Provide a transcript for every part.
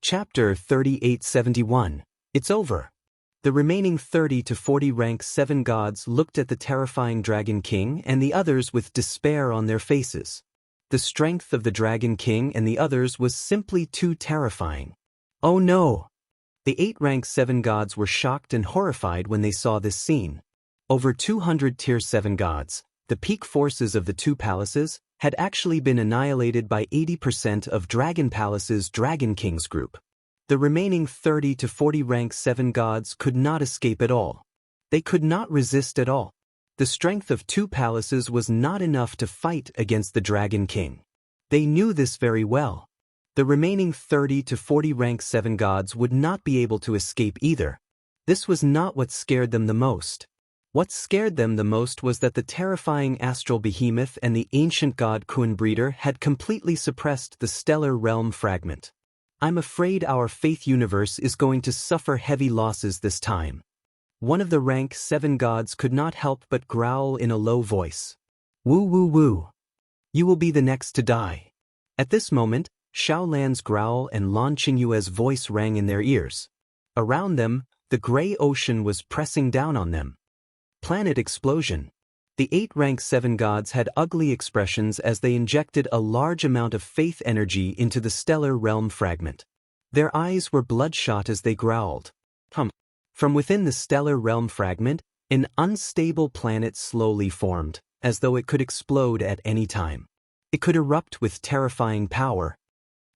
Chapter 3871. It's over. The remaining 30 to 40 rank 7 gods looked at the terrifying Dragon King and the others with despair on their faces. The strength of the Dragon King and the others was simply too terrifying. Oh no! The 8 rank 7 gods were shocked and horrified when they saw this scene. Over 200 tier 7 gods, the peak forces of the two palaces, had actually been annihilated by 80% of Dragon Palace's Dragon King's group. The remaining 30 to 40 rank 7 gods could not escape at all. They could not resist at all. The strength of two palaces was not enough to fight against the Dragon King. They knew this very well. The remaining 30 to 40 rank 7 gods would not be able to escape either. This was not what scared them the most. What scared them the most was that the terrifying astral behemoth and the ancient god Kuan breeder had completely suppressed the stellar realm fragment. I'm afraid our faith universe is going to suffer heavy losses this time. One of the rank 7 gods could not help but growl in a low voice. Woo woo woo. You will be the next to die. At this moment, Xiaolan's growl and Lan Qingyue's voice rang in their ears. Around them, the gray ocean was pressing down on them. Planet explosion. The 8 rank 7 gods had ugly expressions as they injected a large amount of faith energy into the stellar realm fragment. Their eyes were bloodshot as they growled. From within the stellar realm fragment, an unstable planet slowly formed, as though it could explode at any time. It could erupt with terrifying power.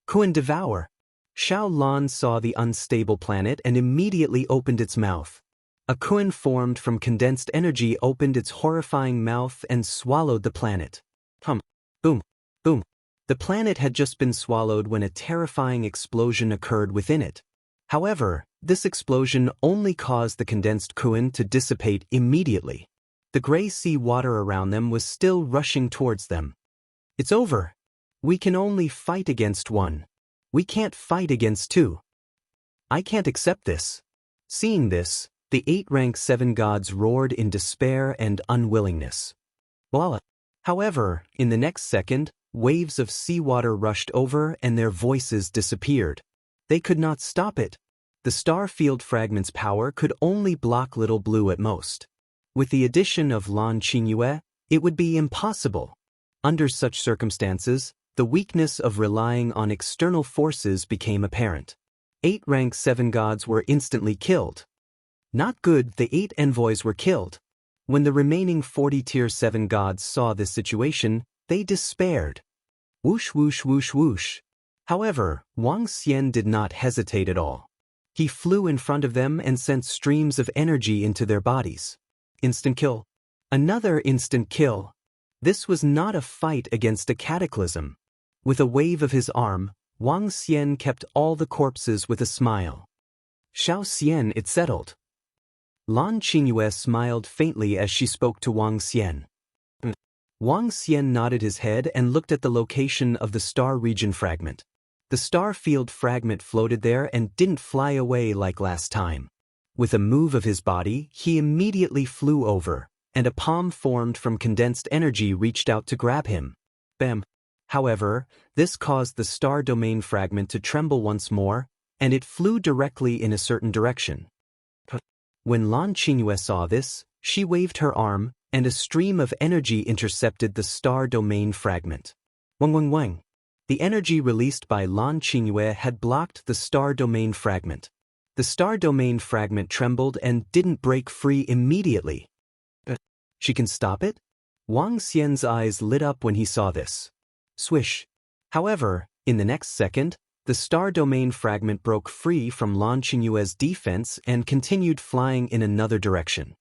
Kuan devour. Xiao Lan saw the unstable planet and immediately opened its mouth. A Kuan formed from condensed energy opened its horrifying mouth and swallowed the planet. Boom. Boom. The planet had just been swallowed when a terrifying explosion occurred within it. However, this explosion only caused the condensed Kuan to dissipate immediately. The gray sea water around them was still rushing towards them. It's over. We can only fight against one. We can't fight against two. I can't accept this. Seeing this, the 8 rank 7 gods roared in despair and unwillingness. However, in the next second, waves of seawater rushed over and their voices disappeared. They could not stop it. The star field fragment's power could only block Little Blue at most. With the addition of Lan Qingyue, it would be impossible. Under such circumstances, the weakness of relying on external forces became apparent. 8 rank 7 gods were instantly killed. Not good, the 8 envoys were killed. When the remaining 40 tier 7 gods saw this situation, they despaired. Whoosh whoosh whoosh whoosh. However, Wang Xian did not hesitate at all. He flew in front of them and sent streams of energy into their bodies. Instant kill. Another instant kill. This was not a fight against a cataclysm. With a wave of his arm, Wang Xian kept all the corpses with a smile. Xiao Xian, it settled. Lan Qingyue smiled faintly as she spoke to Wang Xian. Wang Xian nodded his head and looked at the location of the star region fragment. The star field fragment floated there and didn't fly away like last time. With a move of his body, he immediately flew over, and a palm formed from condensed energy reached out to grab him. Bam! However, this caused the star domain fragment to tremble once more, and it flew directly in a certain direction. When Lan Qingyue saw this, she waved her arm, and a stream of energy intercepted the star domain fragment. Wang wang wang. The energy released by Lan Qingyue had blocked the star domain fragment. The star domain fragment trembled and didn't break free immediately. She can stop it? Wang Xian's eyes lit up when he saw this. Swish. However, in the next second, the star domain fragment broke free from Lan Qingyue's defense and continued flying in another direction.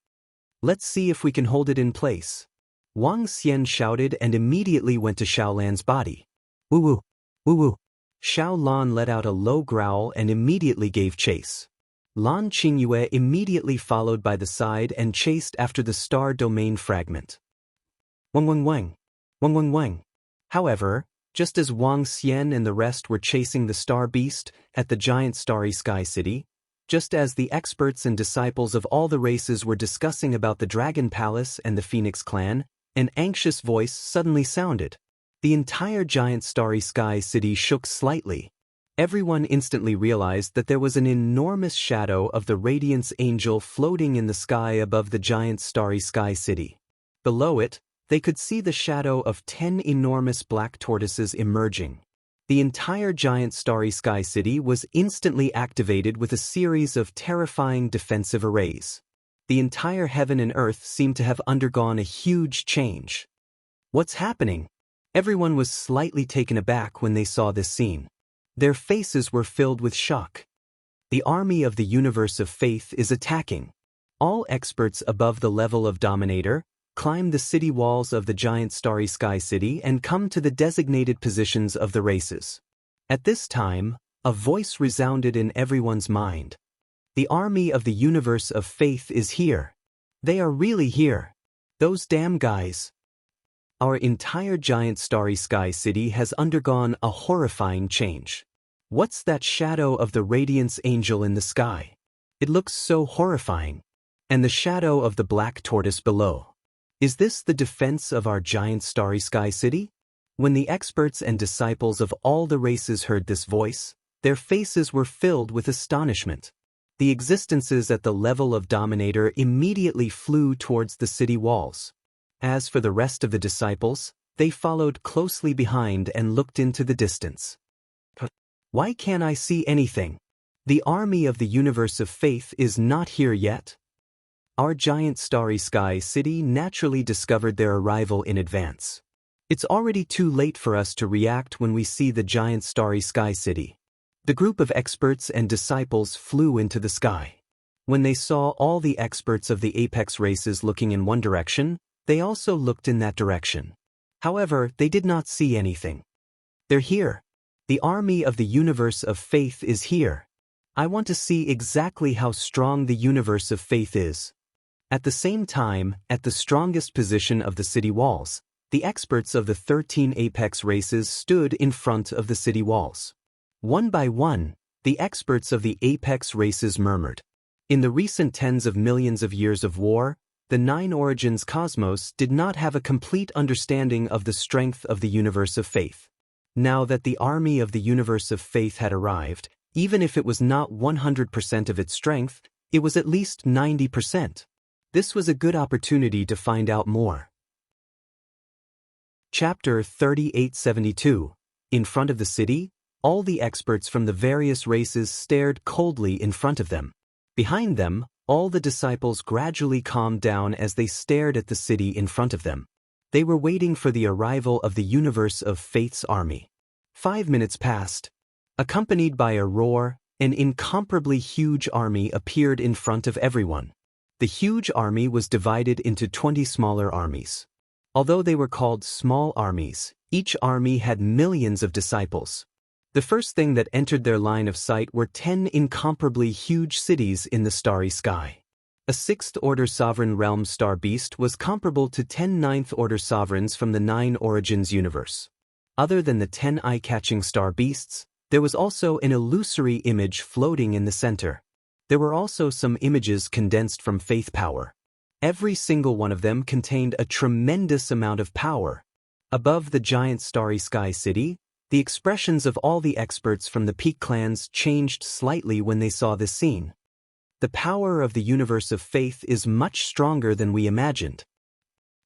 Let's see if we can hold it in place. Wang Xian shouted and immediately went to Xiaolan's body. Woo woo, woo woo. Xiao Lan let out a low growl and immediately gave chase. Lan Qingyue immediately followed by the side and chased after the star domain fragment. Wang wang wang. Wang wang wang. However, just as Wang Xian and the rest were chasing the star beast at the giant starry sky city, just as the experts and disciples of all the races were discussing about the Dragon Palace and the Phoenix clan, an anxious voice suddenly sounded. The entire giant starry sky city shook slightly. Everyone instantly realized that there was an enormous shadow of the Radiance Angel floating in the sky above the giant starry sky city. Below it, they could see the shadow of 10 enormous black tortoises emerging. The entire giant starry sky city was instantly activated with a series of terrifying defensive arrays. The entire heaven and earth seemed to have undergone a huge change. What's happening? Everyone was slightly taken aback when they saw this scene. Their faces were filled with shock. The army of the universe of faith is attacking. All experts above the level of Dominator climb the city walls of the giant starry sky city and come to the designated positions of the races. At this time, a voice resounded in everyone's mind. The army of the universe of faith is here. They are really here. Those damn guys. Our entire giant starry sky city has undergone a horrifying change. What's that shadow of the Radiance Angel in the sky? It looks so horrifying. And the shadow of the black tortoise below. Is this the defense of our giant starry sky city? When the experts and disciples of all the races heard this voice, their faces were filled with astonishment. The existences at the level of Dominator immediately flew towards the city walls. As for the rest of the disciples, they followed closely behind and looked into the distance. Why can't I see anything? The army of the universe of faith is not here yet. Our giant starry sky city naturally discovered their arrival in advance. It's already too late for us to react when we see the giant starry sky city. The group of experts and disciples flew into the sky. When they saw all the experts of the apex races looking in one direction, they also looked in that direction. However, they did not see anything. They're here. The army of the universe of faith is here. I want to see exactly how strong the universe of faith is. At the same time, at the strongest position of the city walls, the experts of the 13 apex races stood in front of the city walls. One by one, the experts of the apex races murmured. In the recent tens of millions of years of war, the Nine Origins cosmos did not have a complete understanding of the strength of the universe of faith. Now that the army of the universe of faith had arrived, even if it was not 100% of its strength, it was at least 90%. This was a good opportunity to find out more. Chapter 3872. In front of the city, all the experts from the various races stared coldly in front of them. Behind them, all the disciples gradually calmed down as they stared at the city in front of them. They were waiting for the arrival of the universe of faith's army. 5 minutes passed. Accompanied by a roar, an incomparably huge army appeared in front of everyone. The huge army was divided into 20 smaller armies. Although they were called small armies, each army had millions of disciples. The first thing that entered their line of sight were 10 incomparably huge cities in the starry sky. A 6th-order sovereign realm star beast was comparable to 10 9th-order sovereigns from the Nine Origins universe. Other than the 10 eye-catching star beasts, there was also an illusory image floating in the center. There were also some images condensed from faith power. Every single one of them contained a tremendous amount of power. Above the giant starry sky city, the expressions of all the experts from the peak clans changed slightly when they saw this scene. The power of the universe of faith is much stronger than we imagined.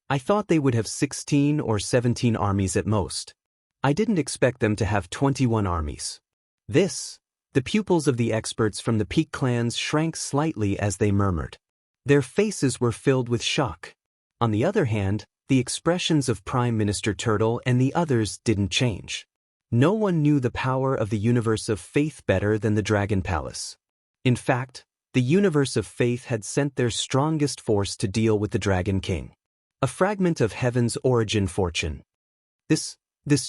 I thought they would have 16 or 17 armies at most. I didn't expect them to have 21 armies. The pupils of the experts from the peak clans shrank slightly as they murmured. Their faces were filled with shock. On the other hand, the expressions of Prime Minister Turtle and the others didn't change. No one knew the power of the universe of faith better than the Dragon Palace. In fact, the universe of faith had sent their strongest force to deal with the Dragon King. A fragment of heaven's origin fortune. This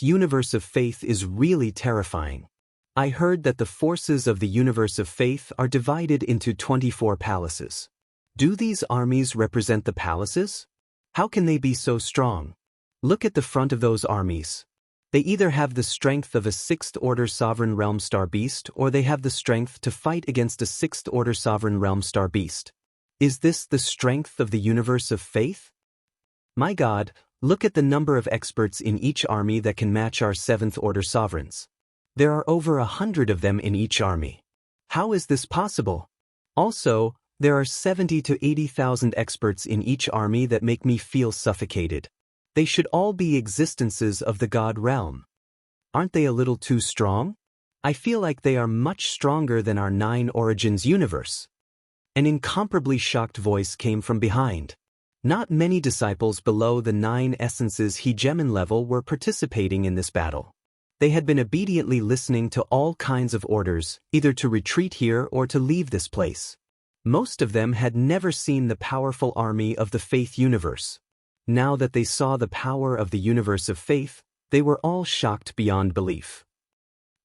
universe of faith is really terrifying. I heard that the forces of the universe of faith are divided into 24 palaces. Do these armies represent the palaces? How can they be so strong? Look at the front of those armies. They either have the strength of a 6th-order sovereign realm star beast or they have the strength to fight against a 6th-order sovereign realm star beast. Is this the strength of the universe of faith? My God, look at the number of experts in each army that can match our 7th-order sovereigns. There are over 100 of them in each army. How is this possible? Also, there are 70 to 80,000 experts in each army that make me feel suffocated. They should all be existences of the god realm. Aren't they a little too strong? I feel like they are much stronger than our 9 Origins universe. An incomparably shocked voice came from behind. Not many disciples below the 9 Essences Hegemon level were participating in this battle. They had been obediently listening to all kinds of orders, either to retreat here or to leave this place. Most of them had never seen the powerful army of the Faith universe. Now that they saw the power of the universe of faith, they were all shocked beyond belief.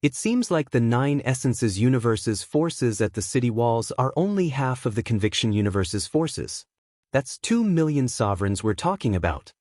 It seems like the 9 Essences universe's forces at the city walls are only half of the Conviction universe's forces. That's 2 million sovereigns we're talking about.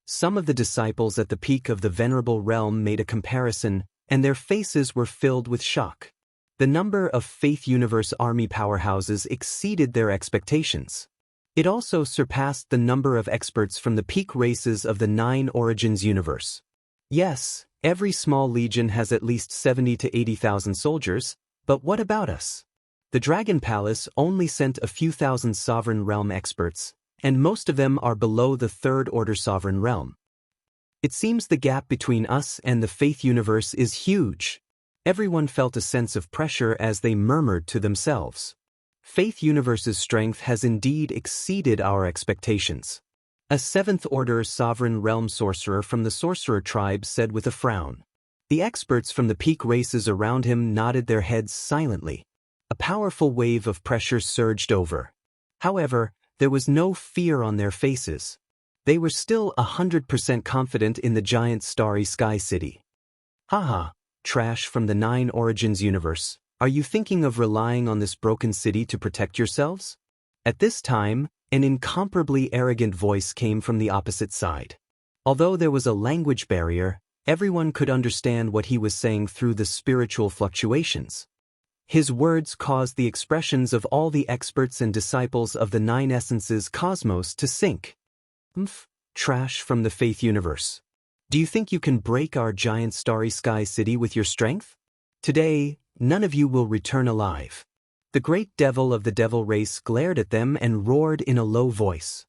Some of the disciples at the peak of the Venerable Realm made a comparison, and their faces were filled with shock. The number of Faith Universe army powerhouses exceeded their expectations. It also surpassed the number of experts from the peak races of the 9 Origins universe. Yes, every small legion has at least 70 to 80,000 soldiers, but what about us? The Dragon Palace only sent a few thousand Sovereign Realm experts, and most of them are below the 3rd Order Sovereign Realm. It seems the gap between us and the Faith universe is huge. Everyone felt a sense of pressure as they murmured to themselves. Faith universe's strength has indeed exceeded our expectations. A 7th Order Sovereign Realm sorcerer from the Sorcerer tribe said with a frown. The experts from the peak races around him nodded their heads silently. A powerful wave of pressure surged over. However, there was no fear on their faces. They were still 100% confident in the giant starry sky city. Haha, trash from the 9 Origins universe. Are you thinking of relying on this broken city to protect yourselves? At this time, an incomparably arrogant voice came from the opposite side. Although there was a language barrier, everyone could understand what he was saying through the spiritual fluctuations. His words caused the expressions of all the experts and disciples of the 9 Essences cosmos to sink. Trash from the Faith universe. Do you think you can break our giant starry sky city with your strength? Today, none of you will return alive. The great devil of the devil race glared at them and roared in a low voice.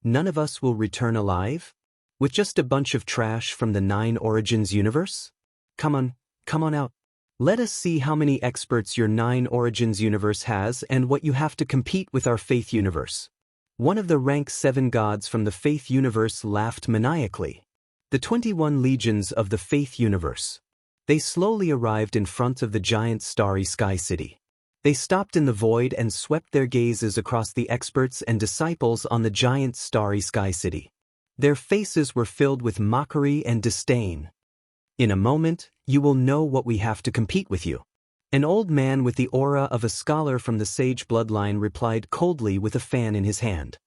None of us will return alive? With just a bunch of trash from the 9 Origins universe? Come on out. Let us see how many experts your 9 Origins universe has and what you have to compete with our Faith universe. One of the rank 7 gods from the Faith universe laughed maniacally. The 21 legions of the Faith universe. They slowly arrived in front of the giant starry sky city. They stopped in the void and swept their gazes across the experts and disciples on the giant starry sky city. Their faces were filled with mockery and disdain. In a moment, you will know what we have to compete with you. An old man with the aura of a scholar from the sage bloodline replied coldly with a fan in his hand.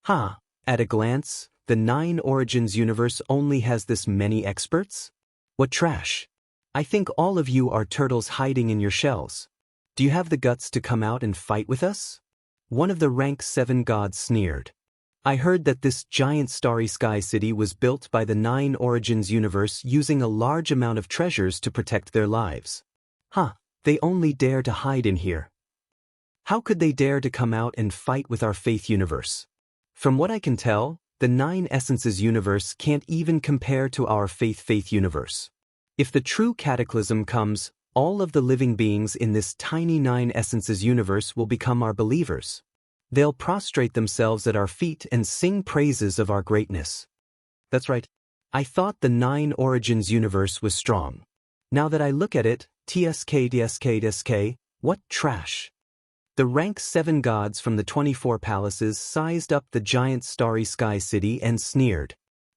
At a glance, the 9 Origins universe only has this many experts? What trash. I think all of you are turtles hiding in your shells. Do you have the guts to come out and fight with us? One of the rank 7 gods sneered. I heard that this giant starry sky city was built by the 9 Origins universe using a large amount of treasures to protect their lives. They only dare to hide in here. How could they dare to come out and fight with our Faith universe? From what I can tell, the 9 Essences universe can't even compare to our Faith universe. If the true cataclysm comes, all of the living beings in this tiny 9 Essences universe will become our believers. They'll prostrate themselves at our feet and sing praises of our greatness. That's right. I thought the 9 Origins universe was strong. Now that I look at it, TSK, what trash. The rank 7 gods from the 24 palaces sized up the giant starry sky city and sneered.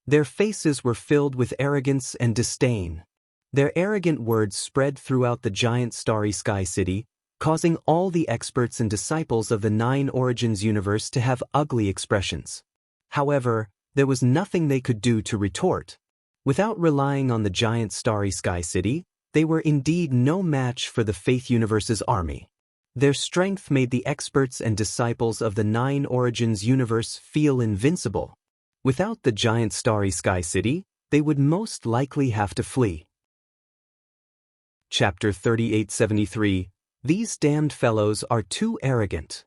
Their faces were filled with arrogance and disdain. Their arrogant words spread throughout the giant starry sky city, causing all the experts and disciples of the 9 Origins universe to have ugly expressions. However, there was nothing they could do to retort. Without relying on the giant starry sky city, they were indeed no match for the Faith universe's army. Their strength made the experts and disciples of the 9 Origins universe feel invincible. Without the giant starry sky city, they would most likely have to flee. Chapter 3873. These damned fellows are too arrogant.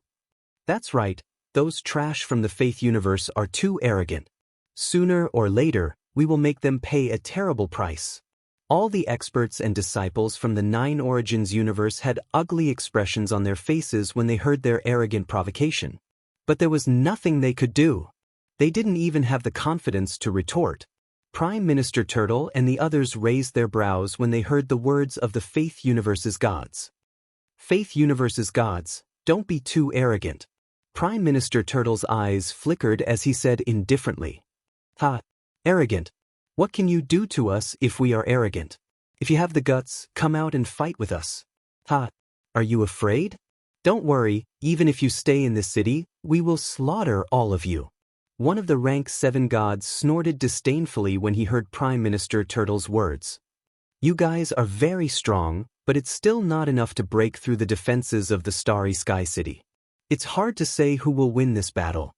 That's right, those trash from the faith universe are too arrogant. Sooner or later, we will make them pay a terrible price. All the experts and disciples from the Nine Origins universe had ugly expressions on their faces when they heard their arrogant provocation. But there was nothing they could do. They didn't even have the confidence to retort. Prime Minister Turtle and the others raised their brows when they heard the words of the Faith Universe's gods. Faith Universe's gods, don't be too arrogant. Prime Minister Turtle's eyes flickered as he said indifferently. Ha! Arrogant. What can you do to us if we are arrogant? If you have the guts, come out and fight with us. Ha! Are you afraid? Don't worry, even if you stay in this city, we will slaughter all of you. One of the rank 7 gods snorted disdainfully when he heard Prime Minister Turtle's words. You guys are very strong, but it's still not enough to break through the defenses of the Starry Sky City. It's hard to say who will win this battle.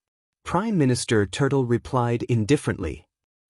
Prime Minister Turtle replied indifferently.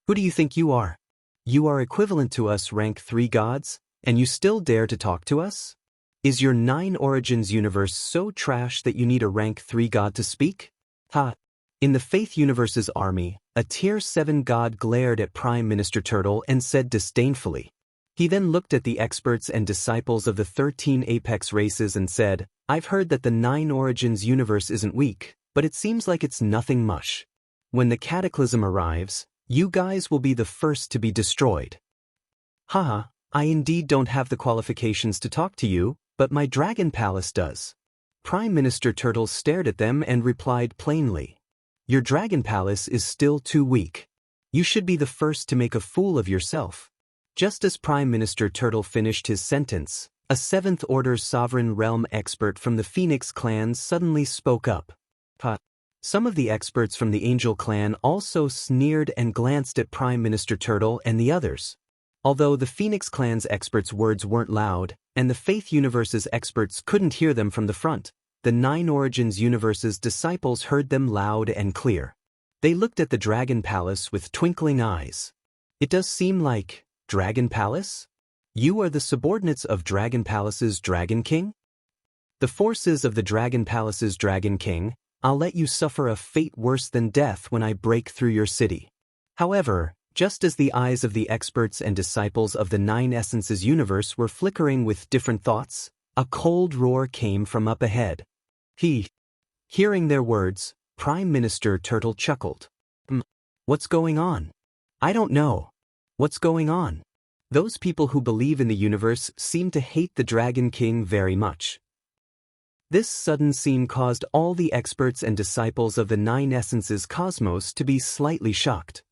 Who do you think you are? You are equivalent to us rank 3 gods, and you still dare to talk to us? Is your Nine Origins universe so trash that you need a rank 3 god to speak? Ha! In the Faith Universe's army, a Tier 7 god glared at Prime Minister Turtle and said disdainfully. He then looked at the experts and disciples of the 13 apex races and said, I've heard that the Nine Origins universe isn't weak, but it seems like it's nothing much. When the cataclysm arrives, you guys will be the first to be destroyed. Haha, I indeed don't have the qualifications to talk to you, but my Dragon Palace does. Prime Minister Turtle stared at them and replied plainly. Your Dragon Palace is still too weak. You should be the first to make a fool of yourself. Just as Prime Minister Turtle finished his sentence, a 7th Order Sovereign Realm expert from the Phoenix Clan suddenly spoke up. Some of the experts from the Angel Clan also sneered and glanced at Prime Minister Turtle and the others. Although the Phoenix Clan's experts' words weren't loud, and the Faith Universe's experts couldn't hear them from the front, the Nine Origins universe's disciples heard them loud and clear. They looked at the Dragon Palace with twinkling eyes. It does seem like, Dragon Palace? You are the subordinates of Dragon Palace's Dragon King? The forces of the Dragon Palace's Dragon King, I'll let you suffer a fate worse than death when I break through your city. However, just as the eyes of the experts and disciples of the Nine Essences universe were flickering with different thoughts, a cold roar came from up ahead. Hearing their words, Prime Minister Turtle chuckled. What's going on? I don't know. What's going on? Those people who believe in the universe seem to hate the Dragon King very much. This sudden scene caused all the experts and disciples of the Nine Essences cosmos to be slightly shocked.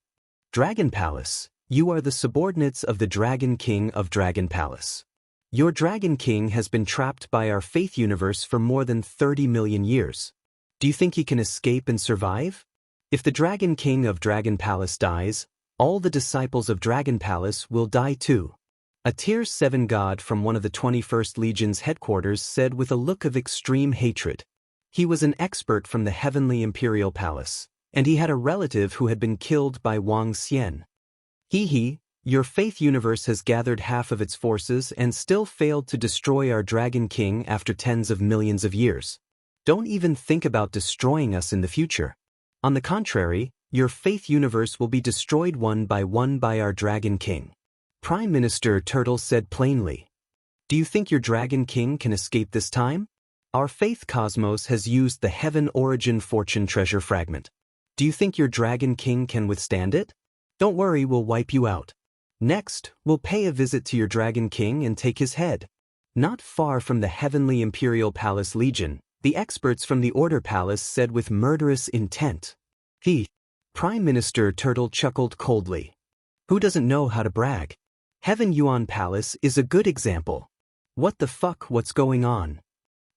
Dragon Palace, you are the subordinates of the Dragon King of Dragon Palace. Your Dragon King has been trapped by our Faith Universe for more than 30 million years. Do you think he can escape and survive? If the Dragon King of Dragon Palace dies, all the disciples of Dragon Palace will die too. A Tier 7 god from one of the 21st Legion's headquarters said with a look of extreme hatred. He was an expert from the Heavenly Imperial Palace, and he had a relative who had been killed by Wang Xian. Your Faith Universe has gathered half of its forces and still failed to destroy our Dragon King after tens of millions of years. Don't even think about destroying us in the future. On the contrary, your Faith Universe will be destroyed one by our Dragon King. Prime Minister Turtle said plainly. Do you think your Dragon King can escape this time? Our Faith Cosmos has used the Heaven Origin Fortune Treasure Fragment. Do you think your Dragon King can withstand it? Don't worry, we'll wipe you out. Next, we'll pay a visit to your Dragon King and take his head. Not far from the Heavenly Imperial Palace Legion, the experts from the Order Palace said with murderous intent. Prime Minister Turtle chuckled coldly. Who doesn't know how to brag? Heaven Yuan Palace is a good example. What the fuck, what's going on?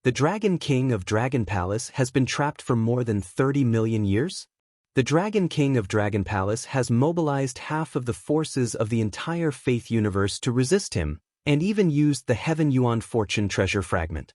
The Dragon King of Dragon Palace has been trapped for more than 30 million years? The Dragon King of Dragon Palace has mobilized half of the forces of the entire Faith Universe to resist him, and even used the Heaven Yuan Fortune Treasure Fragment.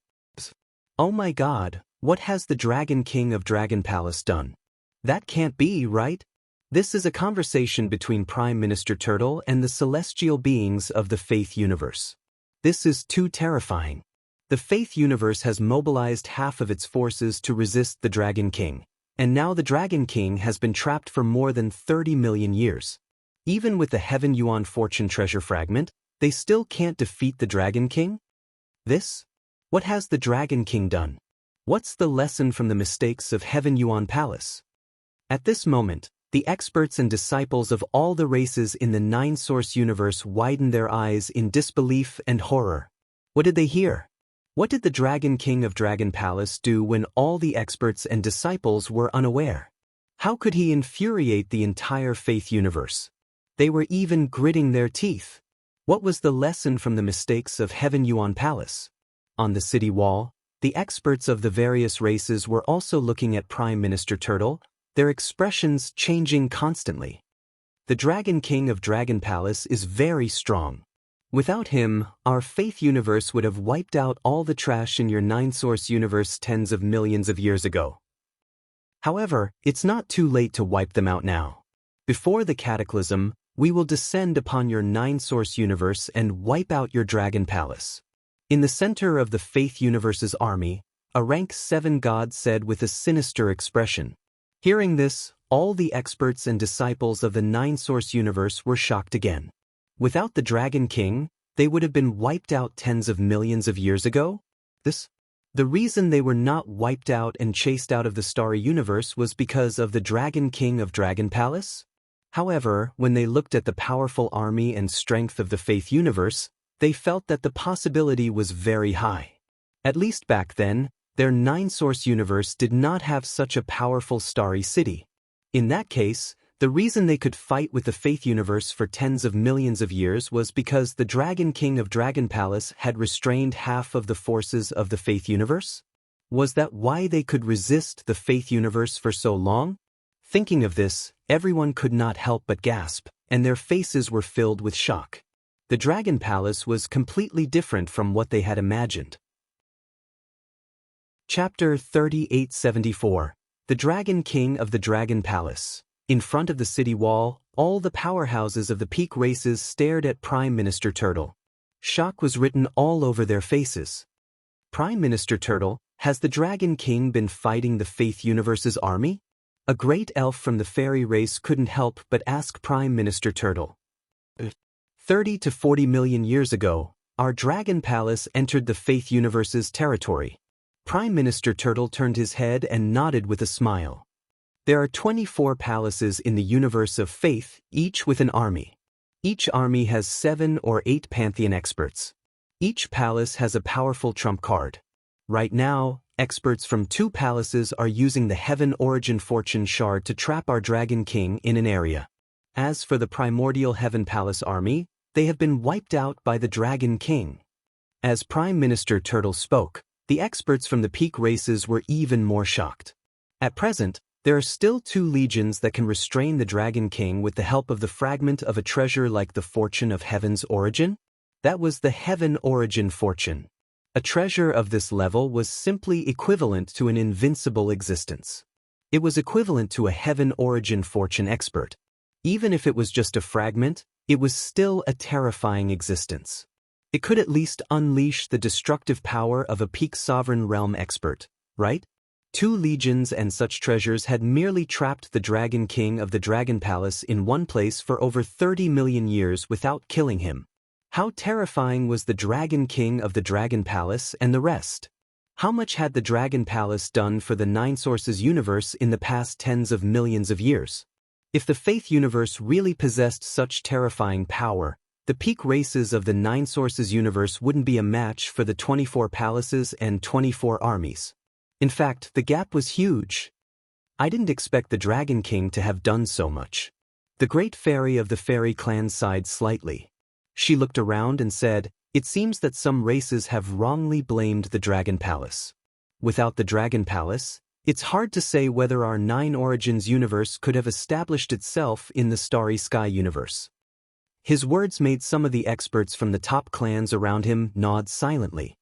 Oh my god, what has the Dragon King of Dragon Palace done? That can't be, right? This is a conversation between Prime Minister Turtle and the celestial beings of the Faith Universe. This is too terrifying. The Faith universe has mobilized half of its forces to resist the Dragon King, and now the Dragon King has been trapped for more than 30 million years. Even with the Heaven Yuan Fortune treasure fragment, they still can't defeat the Dragon King? What has the Dragon King done? What's the lesson from the mistakes of Heaven Yuan Palace? At this moment, the experts and disciples of all the races in the nine-source universe widen their eyes in disbelief and horror. What did they hear? What did the Dragon King of Dragon Palace do when all the experts and disciples were unaware? How could he infuriate the entire Faith universe? They were even gritting their teeth. What was the lesson from the mistakes of Heaven Yuan Palace? On the city wall, the experts of the various races were also looking at Prime Minister Turtle, their expressions changing constantly. The Dragon King of Dragon Palace is very strong. Without him, our Faith universe would have wiped out all the trash in your nine-source universe tens of millions of years ago. However, it's not too late to wipe them out now. Before the cataclysm, we will descend upon your nine-source universe and wipe out your Dragon Palace. In the center of the Faith universe's army, a rank 7 god said with a sinister expression. Hearing this, all the experts and disciples of the nine-source universe were shocked again. Without the Dragon King, they would have been wiped out tens of millions of years ago? The reason they were not wiped out and chased out of the starry universe was because of the Dragon King of Dragon Palace? However, when they looked at the powerful army and strength of the Faith universe, they felt that the possibility was very high. At least back then, their nine-source universe did not have such a powerful starry city. In that case, the reason they could fight with the Faith universe for tens of millions of years was because the Dragon King of Dragon Palace had restrained half of the forces of the Faith universe? Was that why they could resist the Faith universe for so long? Thinking of this, everyone could not help but gasp, and their faces were filled with shock. The Dragon Palace was completely different from what they had imagined. Chapter 3874. The Dragon King of the Dragon Palace. In front of the city wall, all the powerhouses of the peak races stared at Prime Minister Turtle. Shock was written all over their faces. Prime Minister Turtle, has the Dragon King been fighting the Faith universe's army? A great elf from the fairy race couldn't help but ask Prime Minister Turtle. 30 to 40 million years ago, our Dragon Palace entered the Faith universe's territory. Prime Minister Turtle turned his head and nodded with a smile. There are 24 palaces in the universe of Faith, each with an army. Each army has 7 or 8 pantheon experts. Each palace has a powerful trump card. Right now, experts from 2 palaces are using the Heaven Origin Fortune shard to trap our Dragon King in an area. As for the primordial Heaven Palace army, they have been wiped out by the Dragon King. As Prime Minister Turtle spoke, the experts from the peak races were even more shocked. At present, there are still 2 legions that can restrain the Dragon King with the help of the fragment of a treasure like the Fortune of Heaven's Origin. That was the Heaven Origin Fortune. A treasure of this level was simply equivalent to an invincible existence. It was equivalent to a Heaven Origin Fortune expert. Even if it was just a fragment, it was still a terrifying existence. It could at least unleash the destructive power of a peak sovereign realm expert, right? 2 legions and such treasures had merely trapped the Dragon King of the Dragon Palace in one place for over 30 million years without killing him. How terrifying was the Dragon King of the Dragon Palace and the rest? How much had the Dragon Palace done for the Nine Sources universe in the past tens of millions of years? If the Faith universe really possessed such terrifying power, the peak races of the Nine Sources universe wouldn't be a match for the 24 palaces and 24 armies. In fact, the gap was huge. I didn't expect the Dragon King to have done so much. The great fairy of the fairy clan sighed slightly. She looked around and said, "It seems that some races have wrongly blamed the Dragon Palace. Without the Dragon Palace, it's hard to say whether our Nine Origins universe could have established itself in the Starry Sky universe." His words made some of the experts from the top clans around him nod silently.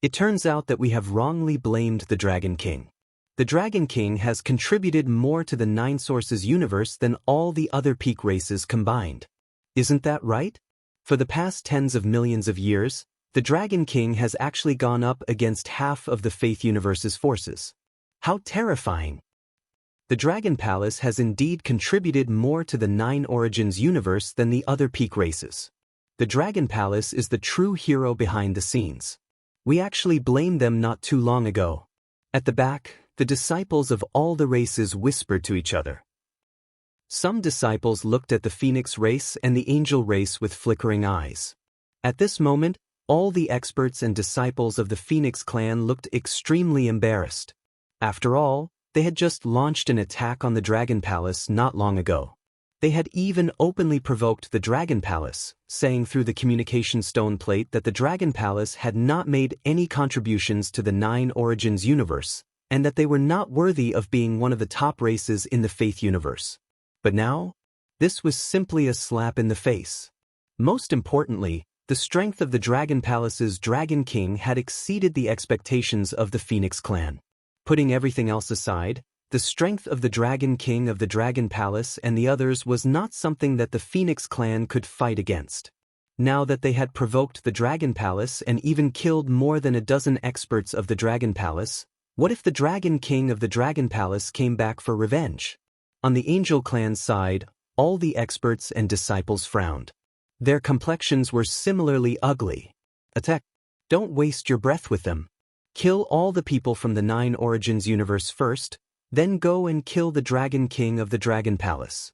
It turns out that we have wrongly blamed the Dragon King. The Dragon King has contributed more to the Nine Sources universe than all the other peak races combined. Isn't that right? For the past tens of millions of years, The Dragon King has actually gone up against half of the Faith Universe's forces. How terrifying! The Dragon Palace has indeed contributed more to the Nine Origins universe than the other peak races. The Dragon Palace is the true hero behind the scenes. We actually blamed them not too long ago. At the back, the disciples of all the races whispered to each other. Some disciples looked at the Phoenix race and the Angel race with flickering eyes. At this moment, all the experts and disciples of the Phoenix clan looked extremely embarrassed. After all, they had just launched an attack on the Dragon Palace not long ago. They had even openly provoked the Dragon Palace, saying through the communication stone plate that the Dragon Palace had not made any contributions to the Nine Origins universe, and that they were not worthy of being one of the top races in the Faith universe. But now, this was simply a slap in the face. Most importantly, the strength of the Dragon Palace's Dragon King had exceeded the expectations of the Phoenix clan. Putting everything else aside, the strength of the Dragon King of the Dragon Palace and the others was not something that the Phoenix clan could fight against. Now that they had provoked the Dragon Palace and even killed more than a dozen experts of the Dragon Palace, what if the Dragon King of the Dragon Palace came back for revenge? On the Angel clan's side, all the experts and disciples frowned. Their complexions were similarly ugly. Attack! Don't waste your breath with them. Kill all the people from the Nine Origins universe first, then go and kill the Dragon King of the Dragon Palace.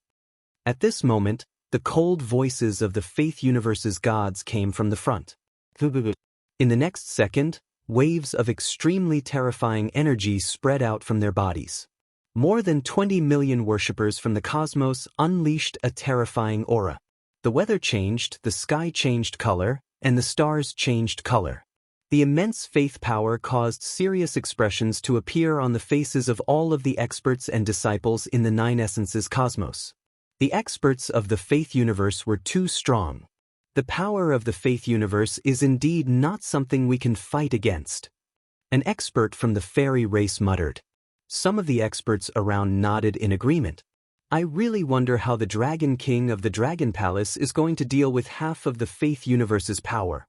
At this moment, the cold voices of the Faith Universe's gods came from the front. In the next second, waves of extremely terrifying energy spread out from their bodies. More than 20 million worshippers from the cosmos unleashed a terrifying aura. The weather changed, the sky changed color, and the stars changed color. The immense faith power caused serious expressions to appear on the faces of all of the experts and disciples in the Nine Essences cosmos. The experts of the Faith Universe were too strong. The power of the Faith Universe is indeed not something we can fight against. An expert from the fairy race muttered. Some of the experts around nodded in agreement. I really wonder how the Dragon King of the Dragon Palace is going to deal with half of the Faith Universe's power.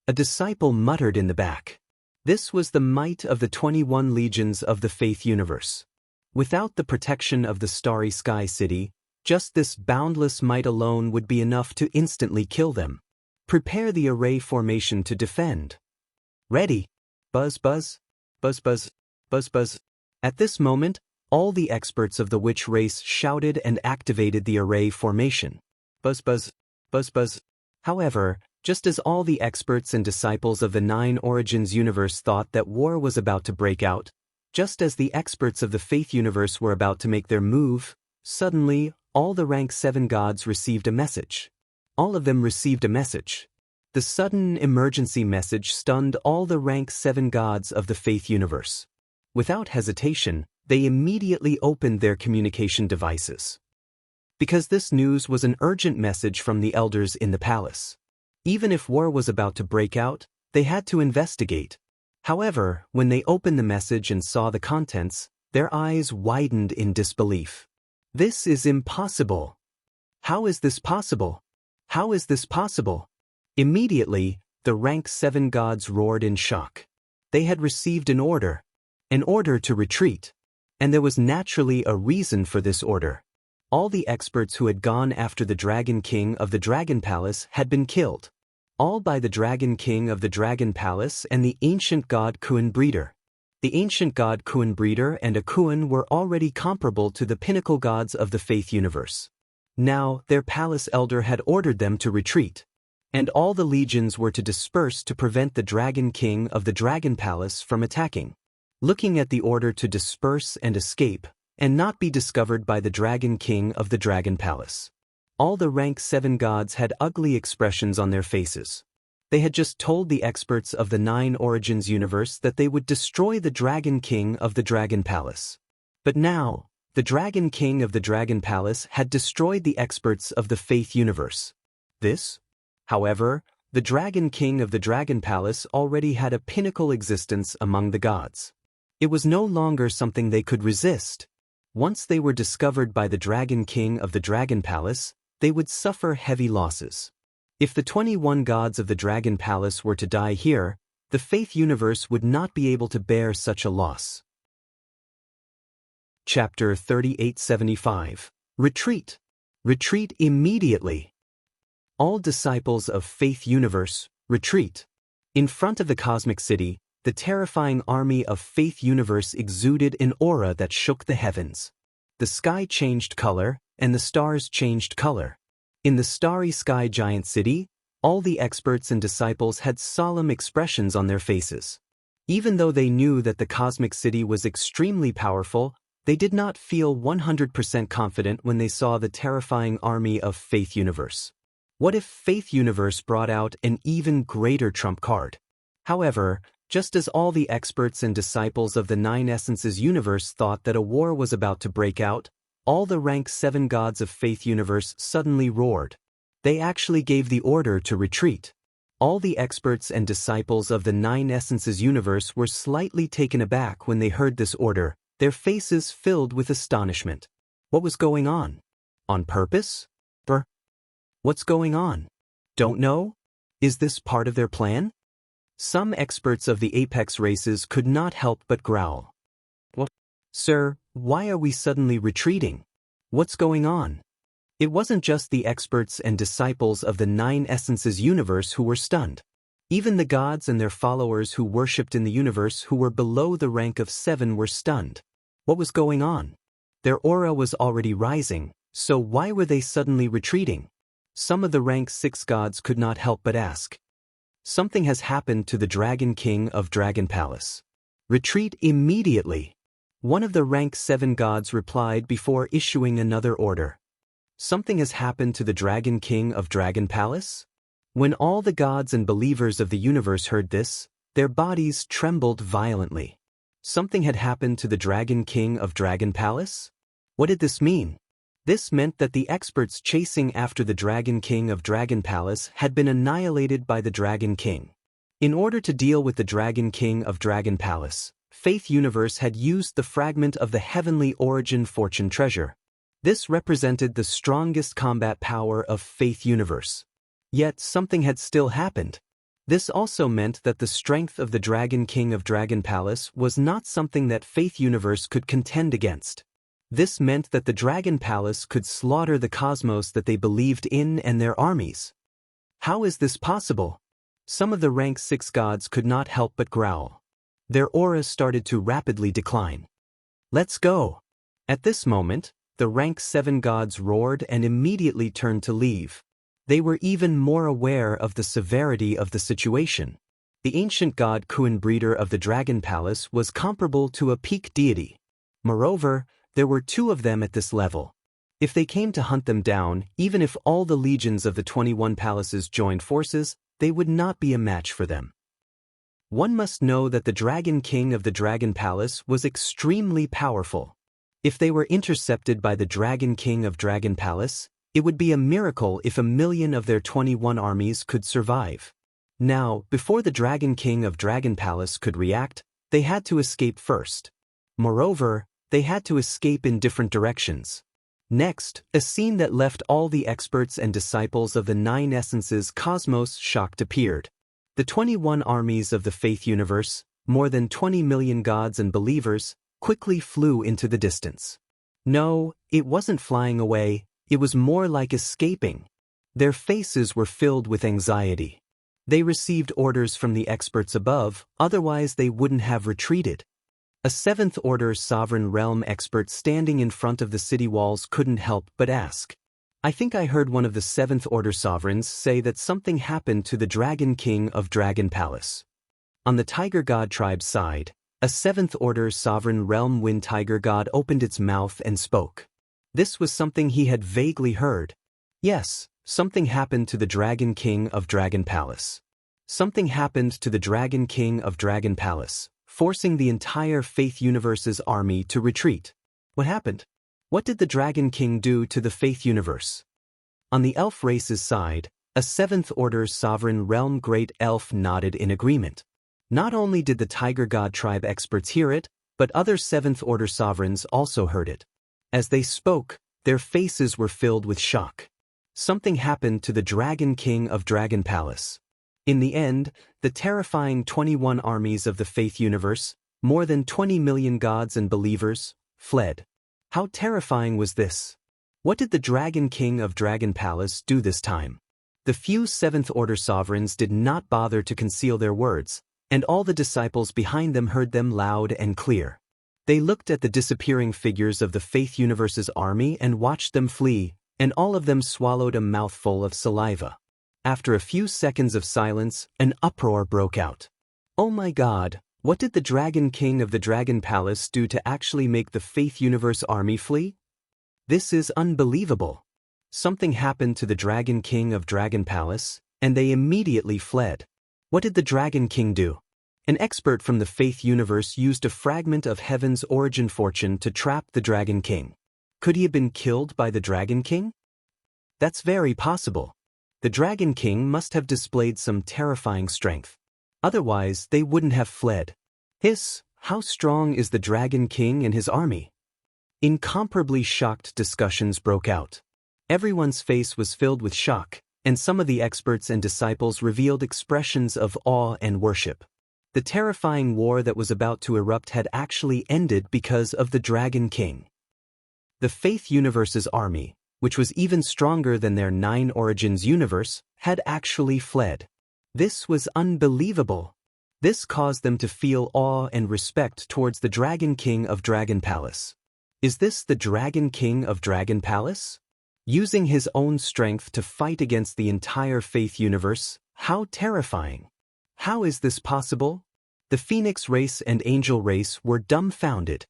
A disciple muttered in the back. This was the might of the 21 legions of the Faith Universe. Without the protection of the Starry Sky City, just this boundless might alone would be enough to instantly kill them. Prepare the array formation to defend. Ready. Buzz buzz. Buzz buzz. Buzz buzz. At this moment, all the experts of the witch race shouted and activated the array formation. Buzz buzz. Buzz buzz. However, just as all the experts and disciples of the Nine Origins universe thought that war was about to break out, just as the experts of the Faith Universe were about to make their move, suddenly, all the rank 7 gods received a message. All of them received a message. The sudden emergency message stunned all the rank 7 gods of the Faith Universe. Without hesitation, they immediately opened their communication devices. Because this news was an urgent message from the elders in the palace. Even if war was about to break out, they had to investigate. However, when they opened the message and saw the contents, their eyes widened in disbelief. This is impossible. How is this possible? How is this possible? Immediately, the rank 7 gods roared in shock. They had received an order to retreat. And there was naturally a reason for this order. All the experts who had gone after the Dragon King of the Dragon Palace had been killed. All by the Dragon King of the Dragon Palace and the ancient god Kuan Breeder. The ancient god Kuan Breeder and Akuan were already comparable to the pinnacle gods of the Faith Universe. Now, their palace elder had ordered them to retreat. And all the legions were to disperse to prevent the Dragon King of the Dragon Palace from attacking. Looking at the order to disperse and escape, and not be discovered by the Dragon King of the Dragon Palace. All the rank 7 gods had ugly expressions on their faces. They had just told the experts of the Nine Origins universe that they would destroy the Dragon King of the Dragon Palace. But now, the Dragon King of the Dragon Palace had destroyed the experts of the Faith Universe. This, however, the Dragon King of the Dragon Palace already had a pinnacle existence among the gods. It was no longer something they could resist. Once they were discovered by the Dragon King of the Dragon Palace, they would suffer heavy losses. If the 21 gods of the Dragon Palace were to die here, the Faith universe would not be able to bear such a loss. Chapter 3875. Retreat. Retreat immediately. All disciples of Faith universe, retreat. In front of the cosmic city, the terrifying army of Faith universe exuded an aura that shook the heavens. The sky changed color, and the stars changed color. In the starry sky giant city, all the experts and disciples had solemn expressions on their faces. Even though they knew that the cosmic city was extremely powerful, they did not feel 100% confident when they saw the terrifying army of Faith universe. What if Faith universe brought out an even greater trump card? However, just as all the experts and disciples of the Nine Essences universe thought that a war was about to break out, all the rank 7 gods of Faith universe suddenly roared. They actually gave the order to retreat. All the experts and disciples of the Nine Essences universe were slightly taken aback when they heard this order, their faces filled with astonishment. What was going on? On purpose? What's going on? Don't know? Is this part of their plan? Some experts of the apex races could not help but growl. What? Sir, why are we suddenly retreating? What's going on? It wasn't just the experts and disciples of the Nine Essences universe who were stunned. Even the gods and their followers who worshipped in the universe who were below the rank of 7 were stunned. What was going on? Their aura was already rising, so why were they suddenly retreating? Some of the rank 6 gods could not help but ask. Something has happened to the Dragon King of Dragon Palace. Retreat immediately. One of the rank 7 gods replied before issuing another order. Something has happened to the Dragon King of Dragon Palace? When all the gods and believers of the universe heard this, their bodies trembled violently. Something had happened to the Dragon King of Dragon Palace? What did this mean? This meant that the experts chasing after the Dragon King of Dragon Palace had been annihilated by the Dragon King. In order to deal with the Dragon King of Dragon Palace, Faith Universe had used the fragment of the Heavenly Origin Fortune Treasure. This represented the strongest combat power of Faith Universe. Yet something had still happened. This also meant that the strength of the Dragon King of Dragon Palace was not something that Faith Universe could contend against. This meant that the Dragon Palace could slaughter the cosmos that they believed in and their armies. How is this possible? Some of the rank 6 gods could not help but growl. Their auras started to rapidly decline. Let's go! At this moment, the rank 7 gods roared and immediately turned to leave. They were even more aware of the severity of the situation. The ancient god Kuan breeder of the Dragon Palace was comparable to a peak deity. Moreover, there were 2 of them at this level. If they came to hunt them down, even if all the legions of the 21 palaces joined forces, they would not be a match for them. One must know that the Dragon King of the Dragon Palace was extremely powerful. If they were intercepted by the Dragon King of Dragon Palace, it would be a miracle if 1,000,000 of their 21 armies could survive. Now, before the Dragon King of Dragon Palace could react, they had to escape first. Moreover, they had to escape in different directions. Next, a scene that left all the experts and disciples of the Nine Essences cosmos shocked appeared. The 21 armies of the Faith Universe, more than 20 million gods and believers, quickly flew into the distance. No, it wasn't flying away, it was more like escaping. Their faces were filled with anxiety. They received orders from the experts above, otherwise they wouldn't have retreated. A 7th Order Sovereign Realm expert standing in front of the city walls couldn't help but ask. I think I heard one of the 7th Order Sovereigns say that something happened to the Dragon King of Dragon Palace. On the Tiger God tribe's side, a 7th Order Sovereign Realm Wind Tiger God opened its mouth and spoke. This was something he had vaguely heard. Yes, something happened to the Dragon King of Dragon Palace. Something happened to the Dragon King of Dragon Palace, forcing the entire Faith Universe's army to retreat. What happened? What did the Dragon King do to the Faith Universe? On the elf race's side, a 7th Order Sovereign Realm Great Elf nodded in agreement. Not only did the Tiger God tribe experts hear it, but other 7th Order sovereigns also heard it. As they spoke, their faces were filled with shock. Something happened to the Dragon King of Dragon Palace. In the end, the terrifying 21 armies of the Faith Universe, more than 20 million gods and believers, fled. How terrifying was this? What did the Dragon King of Dragon Palace do this time? The few Seventh Order sovereigns did not bother to conceal their words, and all the disciples behind them heard them loud and clear. They looked at the disappearing figures of the Faith Universe's army and watched them flee, and all of them swallowed a mouthful of saliva. After a few seconds of silence, an uproar broke out. Oh my God, what did the Dragon King of the Dragon Palace do to actually make the Faith Universe army flee? This is unbelievable. Something happened to the Dragon King of Dragon Palace, and they immediately fled. What did the Dragon King do? An expert from the Faith Universe used a fragment of Heaven's origin fortune to trap the Dragon King. Could he have been killed by the Dragon King? That's very possible. The Dragon King must have displayed some terrifying strength. Otherwise, they wouldn't have fled. Hiss, how strong is the Dragon King and his army? Incomparably shocked discussions broke out. Everyone's face was filled with shock, and some of the experts and disciples revealed expressions of awe and worship. The terrifying war that was about to erupt had actually ended because of the Dragon King. The Faith Universe's army, which was even stronger than their Nine Origins universe, had actually fled. This was unbelievable. This caused them to feel awe and respect towards the Dragon King of Dragon Palace. Is this the Dragon King of Dragon Palace? Using his own strength to fight against the entire Faith Universe? How terrifying! How is this possible? The Phoenix race and Angel race were dumbfounded.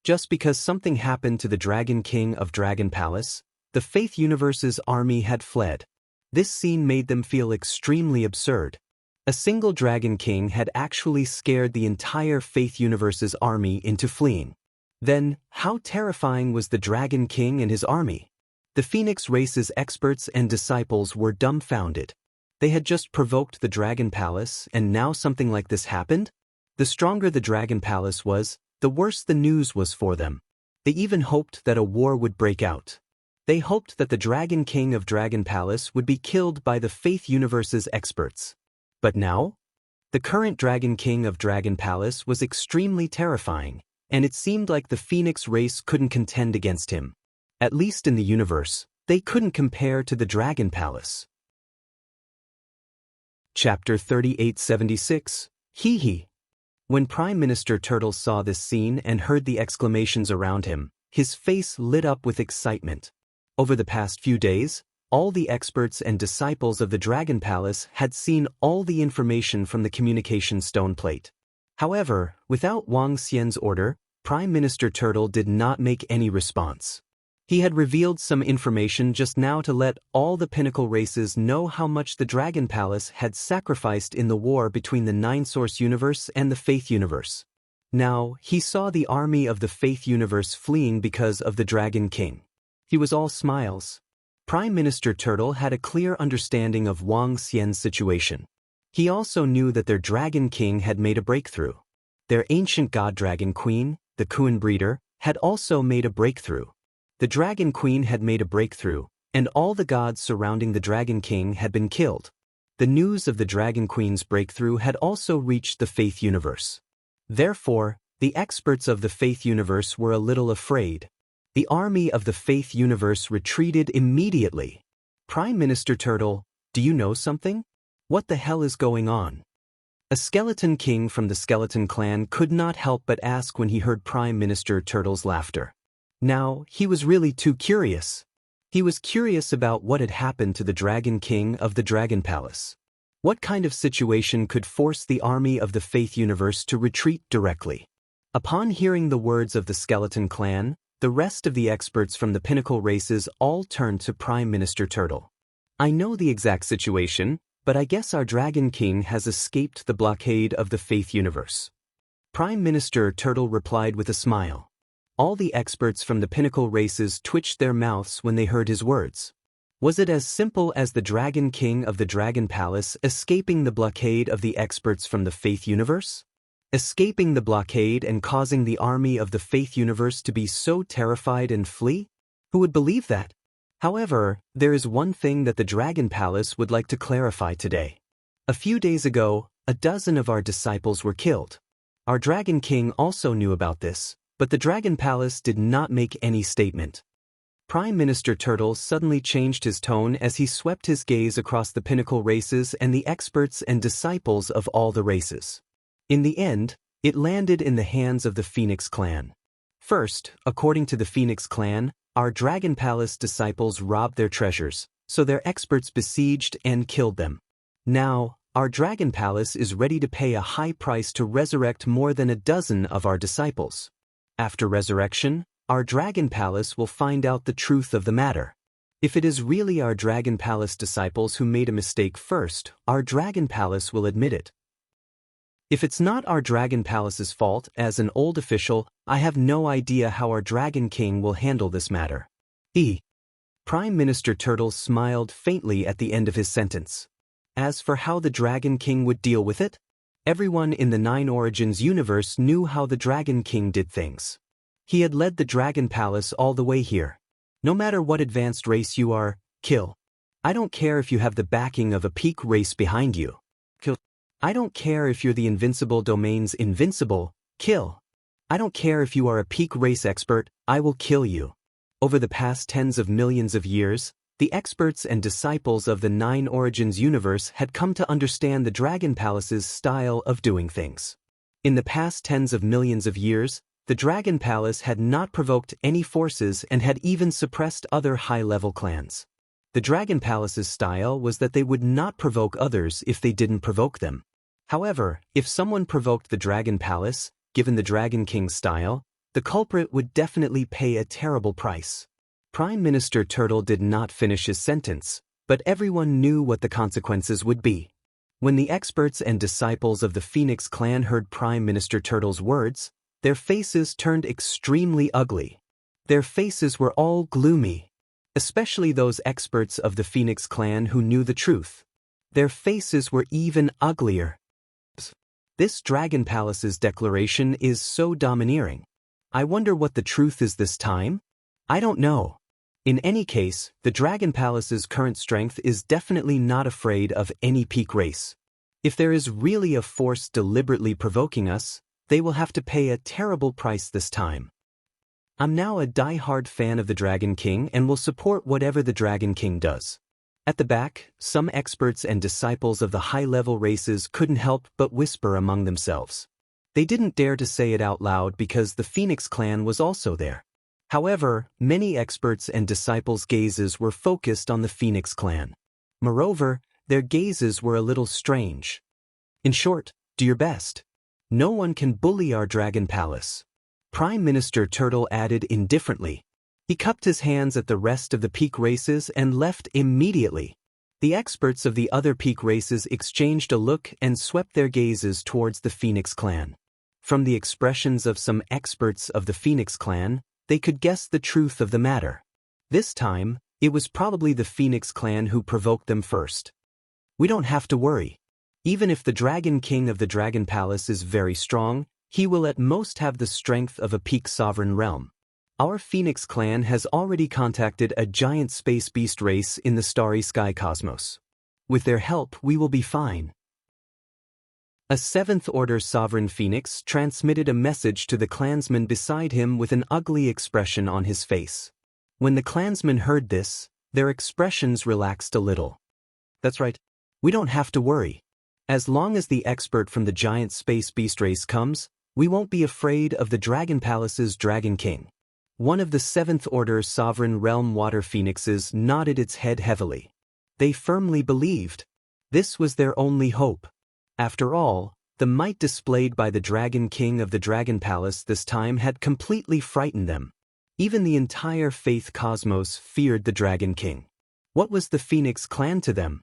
Just because something happened to the Dragon King of Dragon Palace, the Faith Universe's army had fled. This scene made them feel extremely absurd. A single Dragon King had actually scared the entire Faith Universe's army into fleeing. Then, how terrifying was the Dragon King and his army? The Phoenix race's experts and disciples were dumbfounded. They had just provoked the Dragon Palace, and now something like this happened? The stronger the Dragon Palace was, the worse the news was for them. They even hoped that a war would break out. They hoped that the Dragon King of Dragon Palace would be killed by the Faith Universe's experts. But now? The current Dragon King of Dragon Palace was extremely terrifying, and it seemed like the Phoenix race couldn't contend against him. At least in the universe, they couldn't compare to the Dragon Palace. Chapter 3876, Hee Hee. When Prime Minister Turtle saw this scene and heard the exclamations around him, his face lit up with excitement. Over the past few days, all the experts and disciples of the Dragon Palace had seen all the information from the communication stone plate. However, without Wang Xian's order, Prime Minister Turtle did not make any response. He had revealed some information just now to let all the pinnacle races know how much the Dragon Palace had sacrificed in the war between the Nine-Source Universe and the Faith Universe. Now, he saw the army of the Faith Universe fleeing because of the Dragon King. He was all smiles. Prime Minister Turtle had a clear understanding of Wang Xian's situation. He also knew that their Dragon King had made a breakthrough. Their ancient god Dragon Queen, the Kuan breeder, had also made a breakthrough. The Dragon Queen had made a breakthrough, and all the gods surrounding the Dragon King had been killed. The news of the Dragon Queen's breakthrough had also reached the Faith Universe. Therefore, the experts of the Faith Universe were a little afraid. The army of the Faith Universe retreated immediately. Prime Minister Turtle, do you know something? What the hell is going on? A skeleton king from the skeleton clan could not help but ask when he heard Prime Minister Turtle's laughter. Now, he was really too curious. He was curious about what had happened to the Dragon King of the Dragon Palace. What kind of situation could force the army of the Faith Universe to retreat directly? Upon hearing the words of the skeleton clan, the rest of the experts from the pinnacle races all turned to Prime Minister Turtle. I know the exact situation, but I guess our Dragon King has escaped the blockade of the Faith Universe. Prime Minister Turtle replied with a smile. All the experts from the pinnacle races twitched their mouths when they heard his words. Was it as simple as the Dragon King of the Dragon Palace escaping the blockade of the experts from the Faith Universe? Escaping the blockade and causing the army of the Faith Universe to be so terrified and flee? Who would believe that? However, there is one thing that the Dragon Palace would like to clarify today. A few days ago, a dozen of our disciples were killed. Our Dragon King also knew about this, but the Dragon Palace did not make any statement. Prime Minister Turtle suddenly changed his tone as he swept his gaze across the pinnacle races and the experts and disciples of all the races. In the end, it landed in the hands of the Phoenix Clan. First, according to the Phoenix Clan, our Dragon Palace disciples robbed their treasures, so their experts besieged and killed them. Now, our Dragon Palace is ready to pay a high price to resurrect more than a dozen of our disciples. After resurrection, our Dragon Palace will find out the truth of the matter. If it is really our Dragon Palace disciples who made a mistake first, our Dragon Palace will admit it. If it's not our Dragon Palace's fault, as an old official, I have no idea how our Dragon King will handle this matter. Prime Minister Turtle smiled faintly at the end of his sentence. As for how the Dragon King would deal with it, everyone in the Nine Origins universe knew how the Dragon King did things. He had led the Dragon Palace all the way here. No matter what advanced race you are, kill. I don't care if you have the backing of a peak race behind you. Kill. I don't care if you're the Invincible domain's Invincible, kill. I don't care if you are a peak race expert, I will kill you. Over the past tens of millions of years, the experts and disciples of the Nine Origins universe had come to understand the Dragon Palace's style of doing things. In the past tens of millions of years, the Dragon Palace had not provoked any forces and had even suppressed other high-level clans. The Dragon Palace's style was that they would not provoke others if they didn't provoke them. However, if someone provoked the Dragon Palace, given the Dragon King's style, the culprit would definitely pay a terrible price. Prime Minister Turtle did not finish his sentence, but everyone knew what the consequences would be. When the experts and disciples of the Phoenix Clan heard Prime Minister Turtle's words, their faces turned extremely ugly. Their faces were all gloomy, especially those experts of the Phoenix Clan who knew the truth. Their faces were even uglier. This Dragon Palace's declaration is so domineering. I wonder what the truth is this time? I don't know. In any case, the Dragon Palace's current strength is definitely not afraid of any peak race. If there is really a force deliberately provoking us, they will have to pay a terrible price this time. I'm now a die-hard fan of the Dragon King and will support whatever the Dragon King does. At the back, some experts and disciples of the high-level races couldn't help but whisper among themselves. They didn't dare to say it out loud because the Phoenix Clan was also there. However, many experts and disciples' gazes were focused on the Phoenix Clan. Moreover, their gazes were a little strange. In short, do your best. No one can bully our Dragon Palace. Prime Minister Turtle added indifferently. He cupped his hands at the rest of the peak races and left immediately. The experts of the other peak races exchanged a look and swept their gazes towards the Phoenix Clan. From the expressions of some experts of the Phoenix Clan, they could guess the truth of the matter. This time, it was probably the Phoenix Clan who provoked them first. We don't have to worry. Even if the Dragon King of the Dragon Palace is very strong, he will at most have the strength of a peak sovereign realm. Our Phoenix Clan has already contacted a giant space beast race in the starry sky cosmos. With their help, we will be fine. A 7th Order Sovereign Phoenix transmitted a message to the clansman beside him with an ugly expression on his face. When the clansmen heard this, their expressions relaxed a little. That's right. We don't have to worry. As long as the expert from the giant space beast race comes, we won't be afraid of the Dragon Palace's Dragon King. One of the 7th Order Sovereign Realm Water Phoenixes nodded its head heavily. They firmly believed. This was their only hope. After all, the might displayed by the Dragon King of the Dragon Palace this time had completely frightened them. Even the entire Faith Cosmos feared the Dragon King. What was the Phoenix Clan to them?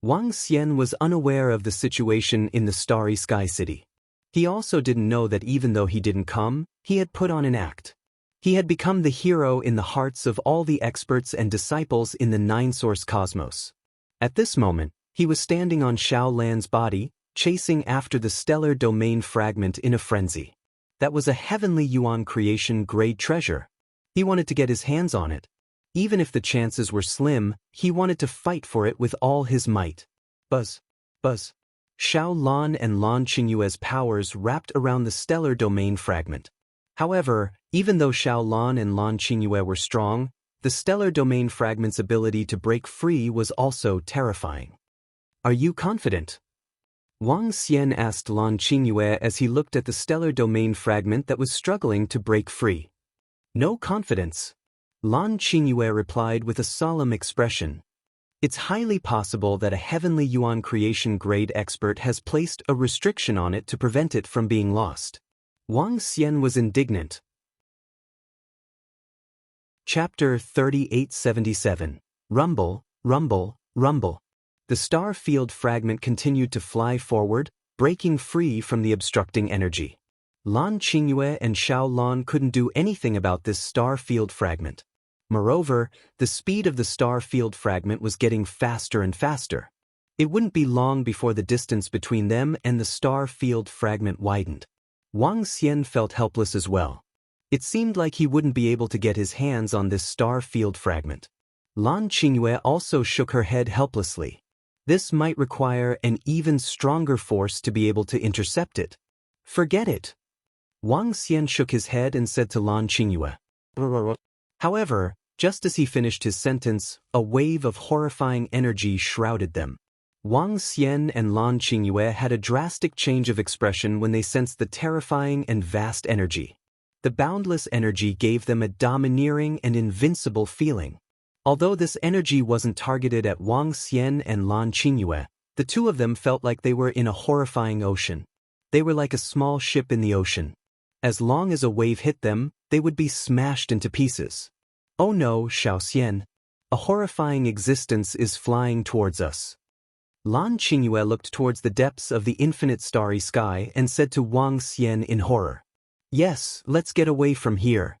Wang Xian was unaware of the situation in the Starry Sky City. He also didn't know that even though he didn't come, he had put on an act. He had become the hero in the hearts of all the experts and disciples in the Nine-Source Cosmos. At this moment, he was standing on Xiao Lan's body, chasing after the stellar domain fragment in a frenzy. That was a heavenly Yuan creation grade treasure. He wanted to get his hands on it. Even if the chances were slim, he wanted to fight for it with all his might. Buzz. Buzz. Xiao Lan and Lan Qingyue's powers wrapped around the stellar domain fragment. However, even though Xiao Lan and Lan Qingyue were strong, the stellar domain fragment's ability to break free was also terrifying. Are you confident? Wang Xian asked Lan Qingyue as he looked at the stellar domain fragment that was struggling to break free. No confidence. Lan Qingyue replied with a solemn expression. It's highly possible that a heavenly yuan creation grade expert has placed a restriction on it to prevent it from being lost. Wang Xian was indignant. Chapter 3877. Rumble, Rumble, Rumble. The star field fragment continued to fly forward, breaking free from the obstructing energy. Lan Qingyue and Xiao Lan couldn't do anything about this star field fragment. Moreover, the speed of the star field fragment was getting faster and faster. It wouldn't be long before the distance between them and the star field fragment widened. Wang Xian felt helpless as well. It seemed like he wouldn't be able to get his hands on this star field fragment. Lan Qingyue also shook her head helplessly. This might require an even stronger force to be able to intercept it. Forget it. Wang Xian shook his head and said to Lan Qingyue. However, just as he finished his sentence, a wave of horrifying energy shrouded them. Wang Xian and Lan Qingyue had a drastic change of expression when they sensed the terrifying and vast energy. The boundless energy gave them a domineering and invincible feeling. Although this energy wasn't targeted at Wang Xian and Lan Qingyue, the two of them felt like they were in a horrifying ocean. They were like a small ship in the ocean. As long as a wave hit them, they would be smashed into pieces. Oh no, Xiao Xian. A horrifying existence is flying towards us. Lan Qingyue looked towards the depths of the infinite starry sky and said to Wang Xian in horror. Yes, let's get away from here.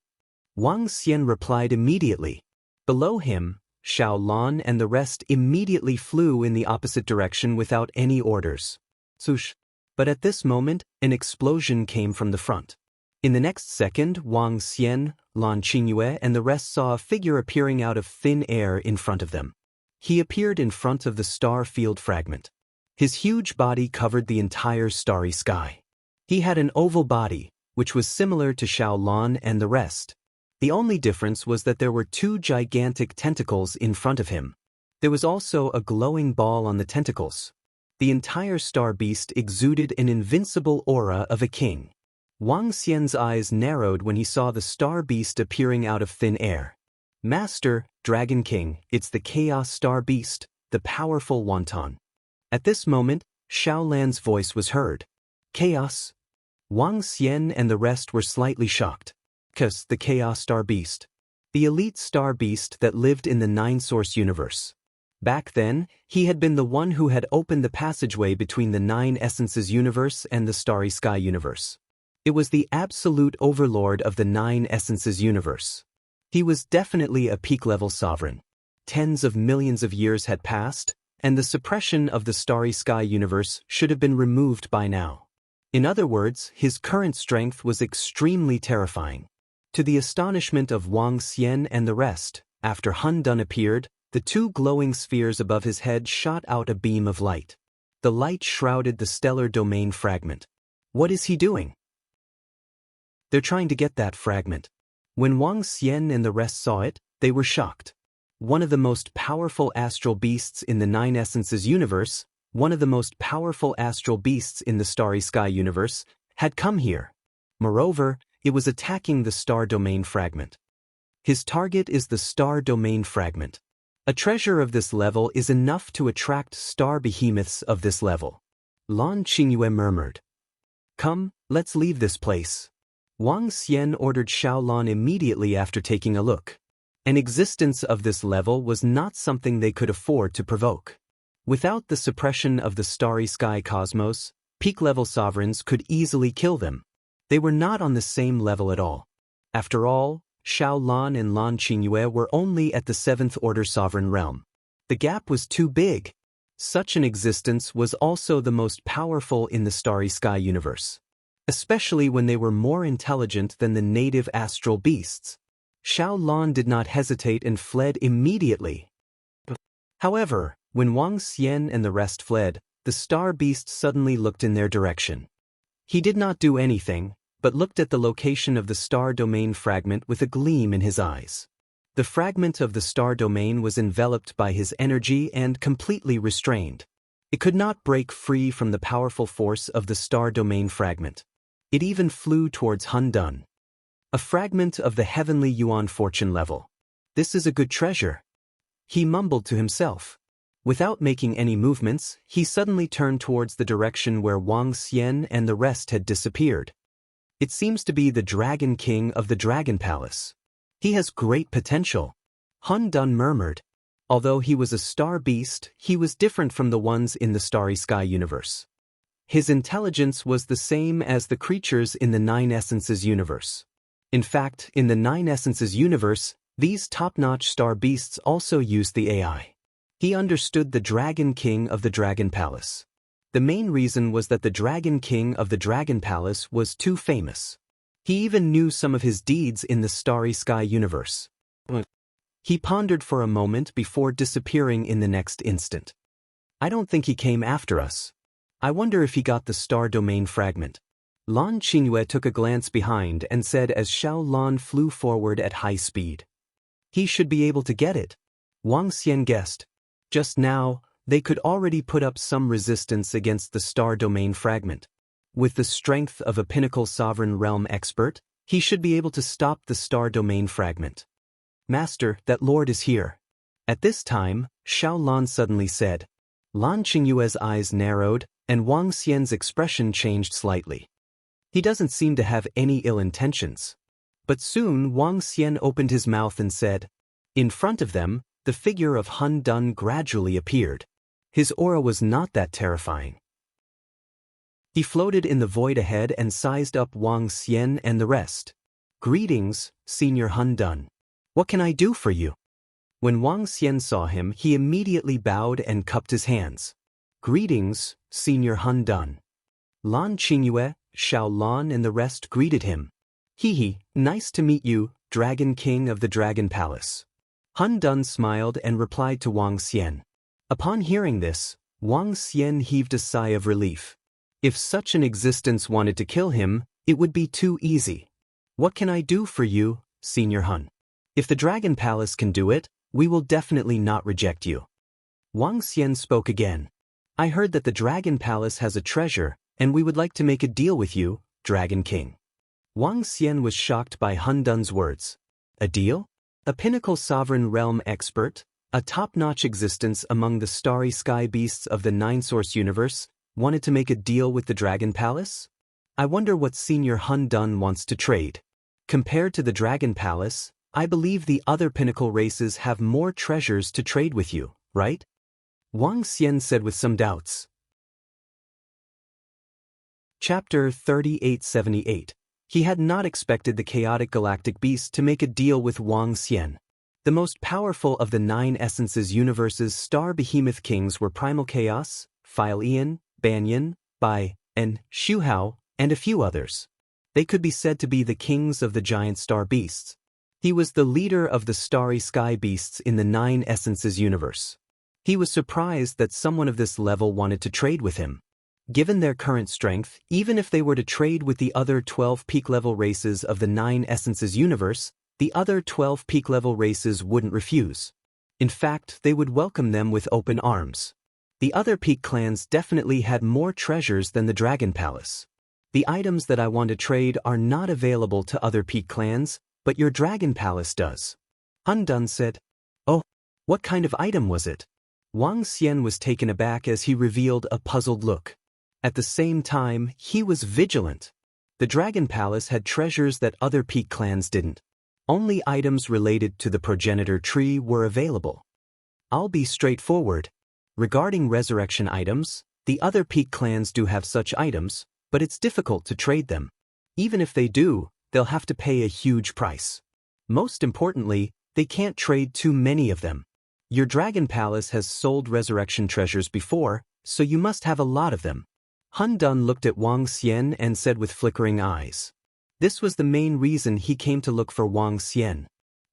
Wang Xian replied immediately. Below him, Xiao Lan and the rest immediately flew in the opposite direction without any orders. Swoosh. But at this moment, an explosion came from the front. In the next second, Wang Xian, Lan Qingyue and the rest saw a figure appearing out of thin air in front of them. He appeared in front of the star field fragment. His huge body covered the entire starry sky. He had an oval body, which was similar to Xiao Lan and the rest. The only difference was that there were two gigantic tentacles in front of him. There was also a glowing ball on the tentacles. The entire star beast exuded an invincible aura of a king. Wang Xian's eyes narrowed when he saw the star beast appearing out of thin air. Master, Dragon King, it's the Chaos Star Beast, the powerful Wanton. At this moment, Xiao Lan's voice was heard. Chaos? Wang Xian and the rest were slightly shocked. The Chaos Star Beast. The elite star beast that lived in the Nine-Source universe. Back then, he had been the one who had opened the passageway between the Nine Essences universe and the Starry Sky universe. It was the absolute overlord of the Nine Essences universe. He was definitely a peak-level sovereign. Tens of millions of years had passed, and the suppression of the Starry Sky universe should have been removed by now. In other words, his current strength was extremely terrifying. To the astonishment of Wang Xian and the rest, after Hun Dun appeared, the two glowing spheres above his head shot out a beam of light. The light shrouded the stellar domain fragment. What is he doing? They're trying to get that fragment. When Wang Xian and the rest saw it, they were shocked. One of the most powerful astral beasts in the Nine Essences universe, one of the most powerful astral beasts in the Starry Sky universe, had come here. Moreover, it was attacking the star domain fragment. His target is the star domain fragment. A treasure of this level is enough to attract star behemoths of this level. Lan Qingyue murmured. Come, let's leave this place. Wang Xian ordered Xiao Lan immediately after taking a look. An existence of this level was not something they could afford to provoke. Without the suppression of the Starry Sky cosmos, peak-level sovereigns could easily kill them. They were not on the same level at all. After all, Xiao Lan and Lan Qingyue were only at the 7th-order sovereign realm. The gap was too big. Such an existence was also the most powerful in the Starry Sky universe, especially when they were more intelligent than the native astral beasts. Xiao Lan did not hesitate and fled immediately. However, when Wang Xian and the rest fled, the star beast suddenly looked in their direction. He did not do anything, but looked at the location of the star domain fragment with a gleam in his eyes. The fragment of the star domain was enveloped by his energy and completely restrained. It could not break free from the powerful force of the star domain fragment. It even flew towards Hun Dun. A fragment of the heavenly yuan fortune level. This is a good treasure. He mumbled to himself. Without making any movements, he suddenly turned towards the direction where Wang Xian and the rest had disappeared. It seems to be the Dragon King of the Dragon Palace. He has great potential. Hun Dun murmured. Although he was a star beast, he was different from the ones in the Starry Sky universe. His intelligence was the same as the creatures in the Nine Essences universe. In fact, in the Nine Essences universe, these top-notch star beasts also used the AI. He understood the Dragon King of the Dragon Palace. The main reason was that the Dragon King of the Dragon Palace was too famous. He even knew some of his deeds in the Starry Sky universe. He pondered for a moment before disappearing in the next instant. I don't think he came after us. I wonder if he got the star domain fragment. Lan Qingyue took a glance behind and said as Xiao Lan flew forward at high speed. He should be able to get it. Wang Xian guessed. Just now, they could already put up some resistance against the star domain fragment. With the strength of a pinnacle sovereign realm expert, he should be able to stop the star domain fragment. Master, that lord is here. At this time, Xiao Lan suddenly said. Lan Qingyue's eyes narrowed, and Wang Xian's expression changed slightly. He doesn't seem to have any ill intentions. But soon Wang Xian opened his mouth and said. In front of them, the figure of Hun Dun gradually appeared. His aura was not that terrifying. He floated in the void ahead and sized up Wang Xian and the rest. Greetings, Senior Hun Dun. What can I do for you? When Wang Xian saw him, he immediately bowed and cupped his hands. Greetings, Senior Hun Dun. Lan Qingyue, Xiao Lan and the rest greeted him. Hee, nice to meet you, Dragon King of the Dragon Palace. Hun Dun smiled and replied to Wang Xian. Upon hearing this, Wang Xian heaved a sigh of relief. If such an existence wanted to kill him, it would be too easy. What can I do for you, Senior Hun? If the Dragon Palace can do it, we will definitely not reject you. Wang Xian spoke again. I heard that the Dragon Palace has a treasure, and we would like to make a deal with you, Dragon King. Wang Xian was shocked by Hun Dun's words. A deal? A pinnacle sovereign realm expert, a top-notch existence among the starry sky beasts of the Nine-Source universe, wanted to make a deal with the Dragon Palace? I wonder what Senior Hun Dun wants to trade. Compared to the Dragon Palace, I believe the other pinnacle races have more treasures to trade with you, right? Wang Xian said with some doubts. Chapter 3878. He had not expected the chaotic galactic beast to make a deal with Wang Xian. The most powerful of the Nine Essences universe's star behemoth kings were Primal Chaos, File Ian, Banyan, Bai, and Xu Hao, and a few others. They could be said to be the kings of the giant star beasts. He was the leader of the starry sky beasts in the Nine Essences universe. He was surprised that someone of this level wanted to trade with him. Given their current strength, even if they were to trade with the other 12 peak-level races of the Nine Essences universe, the other 12 peak-level races wouldn't refuse. In fact, they would welcome them with open arms. The other peak clans definitely had more treasures than the Dragon Palace. The items that I want to trade are not available to other peak clans, but your Dragon Palace does. Hun Dun said. Oh, what kind of item was it? Wang Xian was taken aback as he revealed a puzzled look. At the same time, he was vigilant. The Dragon Palace had treasures that other peak clans didn't. Only items related to the progenitor tree were available. I'll be straightforward. Regarding resurrection items, the other peak clans do have such items, but it's difficult to trade them. Even if they do, they'll have to pay a huge price. Most importantly, they can't trade too many of them. Your Dragon Palace has sold resurrection treasures before, so you must have a lot of them. Hun Dun looked at Wang Xian and said with flickering eyes. This was the main reason he came to look for Wang Xian.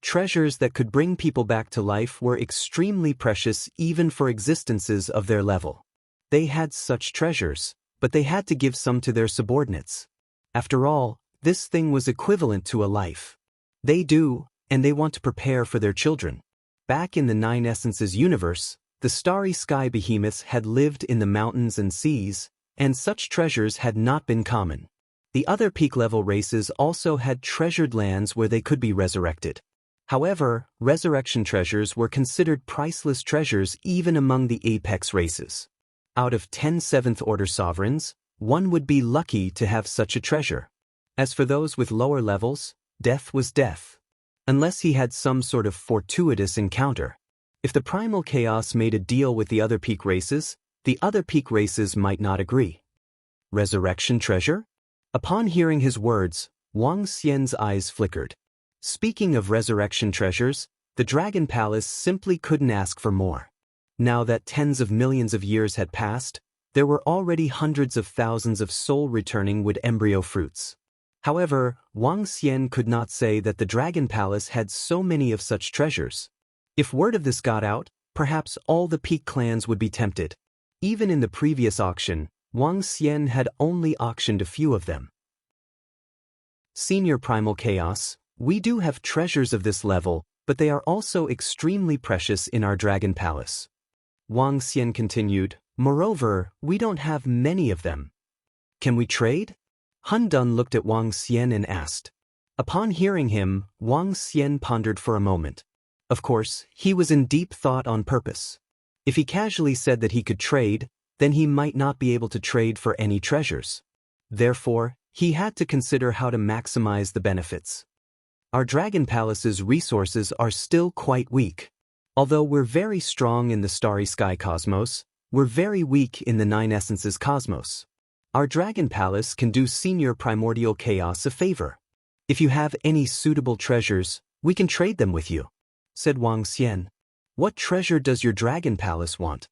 Treasures that could bring people back to life were extremely precious even for existences of their level. They had such treasures, but they had to give some to their subordinates. After all, this thing was equivalent to a life. They do, and they want to prepare for their children. Back in the Nine Essences universe, the starry sky behemoths had lived in the mountains and seas, and such treasures had not been common. The other peak-level races also had treasured lands where they could be resurrected. However, resurrection treasures were considered priceless treasures even among the apex races. Out of 10 seventh-order sovereigns, one would be lucky to have such a treasure. As for those with lower levels, death was death. Unless he had some sort of fortuitous encounter. If the primal chaos made a deal with the other peak races, the other peak races might not agree. Resurrection treasure? Upon hearing his words, Wang Xian's eyes flickered. Speaking of resurrection treasures, the Dragon Palace simply couldn't ask for more. Now that tens of millions of years had passed, there were already hundreds of thousands of soul-returning wood embryo fruits. However, Wang Xian could not say that the Dragon Palace had so many of such treasures. If word of this got out, perhaps all the peak clans would be tempted. Even in the previous auction, Wang Xian had only auctioned a few of them. Senior Primal Chaos, we do have treasures of this level, but they are also extremely precious in our Dragon Palace. Wang Xian continued, moreover, we don't have many of them. Can we trade? Han Dun looked at Wang Xian and asked. Upon hearing him, Wang Xian pondered for a moment. Of course, he was in deep thought on purpose. If he casually said that he could trade, then he might not be able to trade for any treasures. Therefore, he had to consider how to maximize the benefits. Our Dragon Palace's resources are still quite weak. Although we're very strong in the Starry Sky cosmos, we're very weak in the Nine Essences cosmos. Our Dragon Palace can do Senior Primordial Chaos a favor. If you have any suitable treasures, we can trade them with you, said Wang Xian. What treasure does your Dragon Palace want?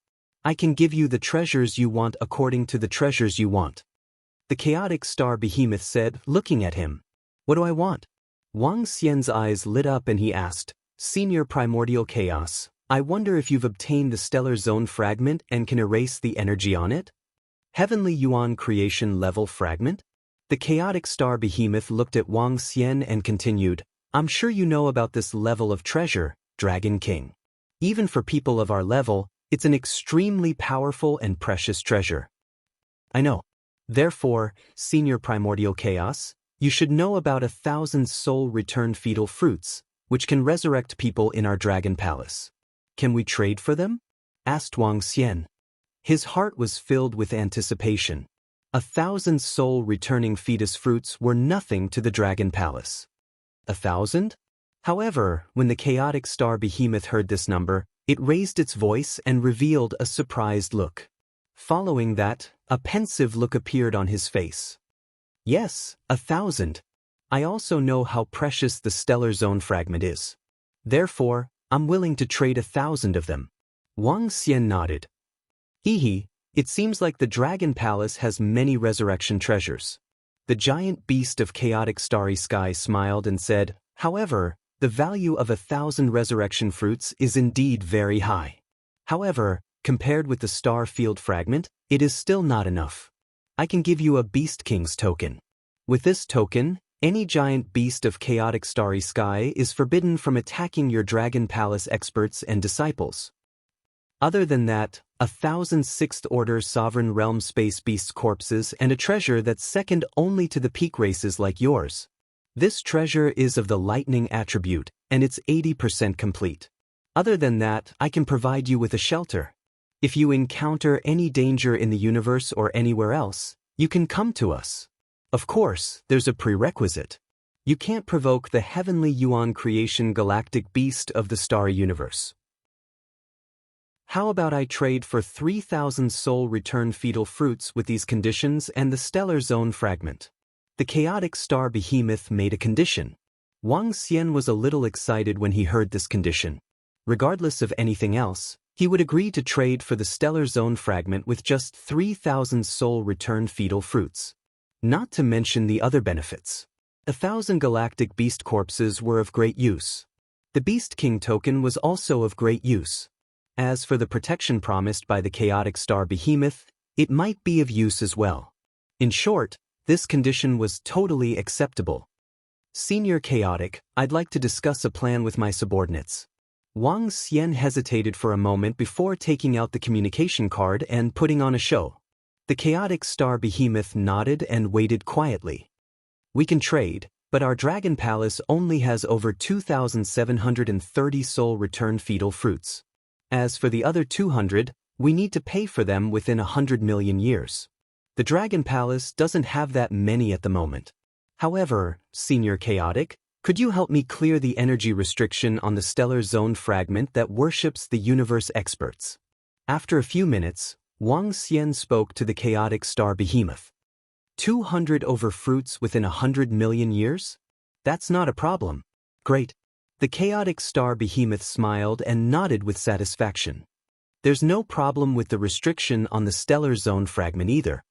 I can give you the treasures you want according to the treasures you want. The chaotic star behemoth said, looking at him. What do I want? Wang Xian's eyes lit up and he asked, Senior Primordial Chaos, I wonder if you've obtained the Stellar Zone fragment and can erase the energy on it? Heavenly Yuan Creation Level Fragment? The chaotic star behemoth looked at Wang Xian and continued, I'm sure you know about this level of treasure, Dragon King. Even for people of our level, it's an extremely powerful and precious treasure. I know. Therefore, Senior Primordial Chaos, you should know about 1,000 soul-returned fetal fruits, which can resurrect people in our Dragon Palace. Can we trade for them? Asked Wang Xian. His heart was filled with anticipation. 1,000 soul-returning fetus fruits were nothing to the Dragon Palace. 1,000? However, when the chaotic star behemoth heard this number, it raised its voice and revealed a surprised look. Following that, a pensive look appeared on his face. Yes, 1,000. I also know how precious the Stellar Zone fragment is. Therefore, I'm willing to trade 1,000 of them. Wang Xian nodded. Hee, it seems like the Dragon Palace has many resurrection treasures. The giant beast of chaotic starry sky smiled and said, however, the value of 1,000 resurrection fruits is indeed very high. However, compared with the star field fragment, it is still not enough. I can give you a Beast King's token. With this token, any giant beast of chaotic starry sky is forbidden from attacking your Dragon Palace experts and disciples. Other than that, 1,000 sixth-order sovereign realm space beasts corpses and a treasure that's second only to the peak races like yours. This treasure is of the lightning attribute, and it's 80% complete. Other than that, I can provide you with a shelter. If you encounter any danger in the universe or anywhere else, you can come to us. Of course, there's a prerequisite. You can't provoke the Heavenly Yuan Creation galactic beast of the starry universe. How about I trade for 3,000 soul-returned fetal fruits with these conditions and the Stellar Zone fragment? The chaotic star behemoth made a condition. Wang Xian was a little excited when he heard this condition. Regardless of anything else, he would agree to trade for the Stellar Zone fragment with just 3,000 soul-returned fetal fruits. Not to mention the other benefits. 1,000 galactic beast corpses were of great use. The Beast King token was also of great use. As for the protection promised by the chaotic star behemoth, it might be of use as well. In short, this condition was totally acceptable. Senior Chaotic, I'd like to discuss a plan with my subordinates. Wang Xian hesitated for a moment before taking out the communication card and putting on a show. The chaotic star behemoth nodded and waited quietly. We can trade, but our Dragon Palace only has over 2,730 soul return fetal fruits. As for the other 200, we need to pay for them within 100 million years. The Dragon Palace doesn't have that many at the moment. However, Senior Chaotic, could you help me clear the energy restriction on the stellar zone fragment that worships the universe experts? After a few minutes, Wang Xian spoke to the chaotic star behemoth. 200 over fruits within 100 million years? That's not a problem. Great. The chaotic star behemoth smiled and nodded with satisfaction. There's no problem with the restriction on the stellar zone fragment either.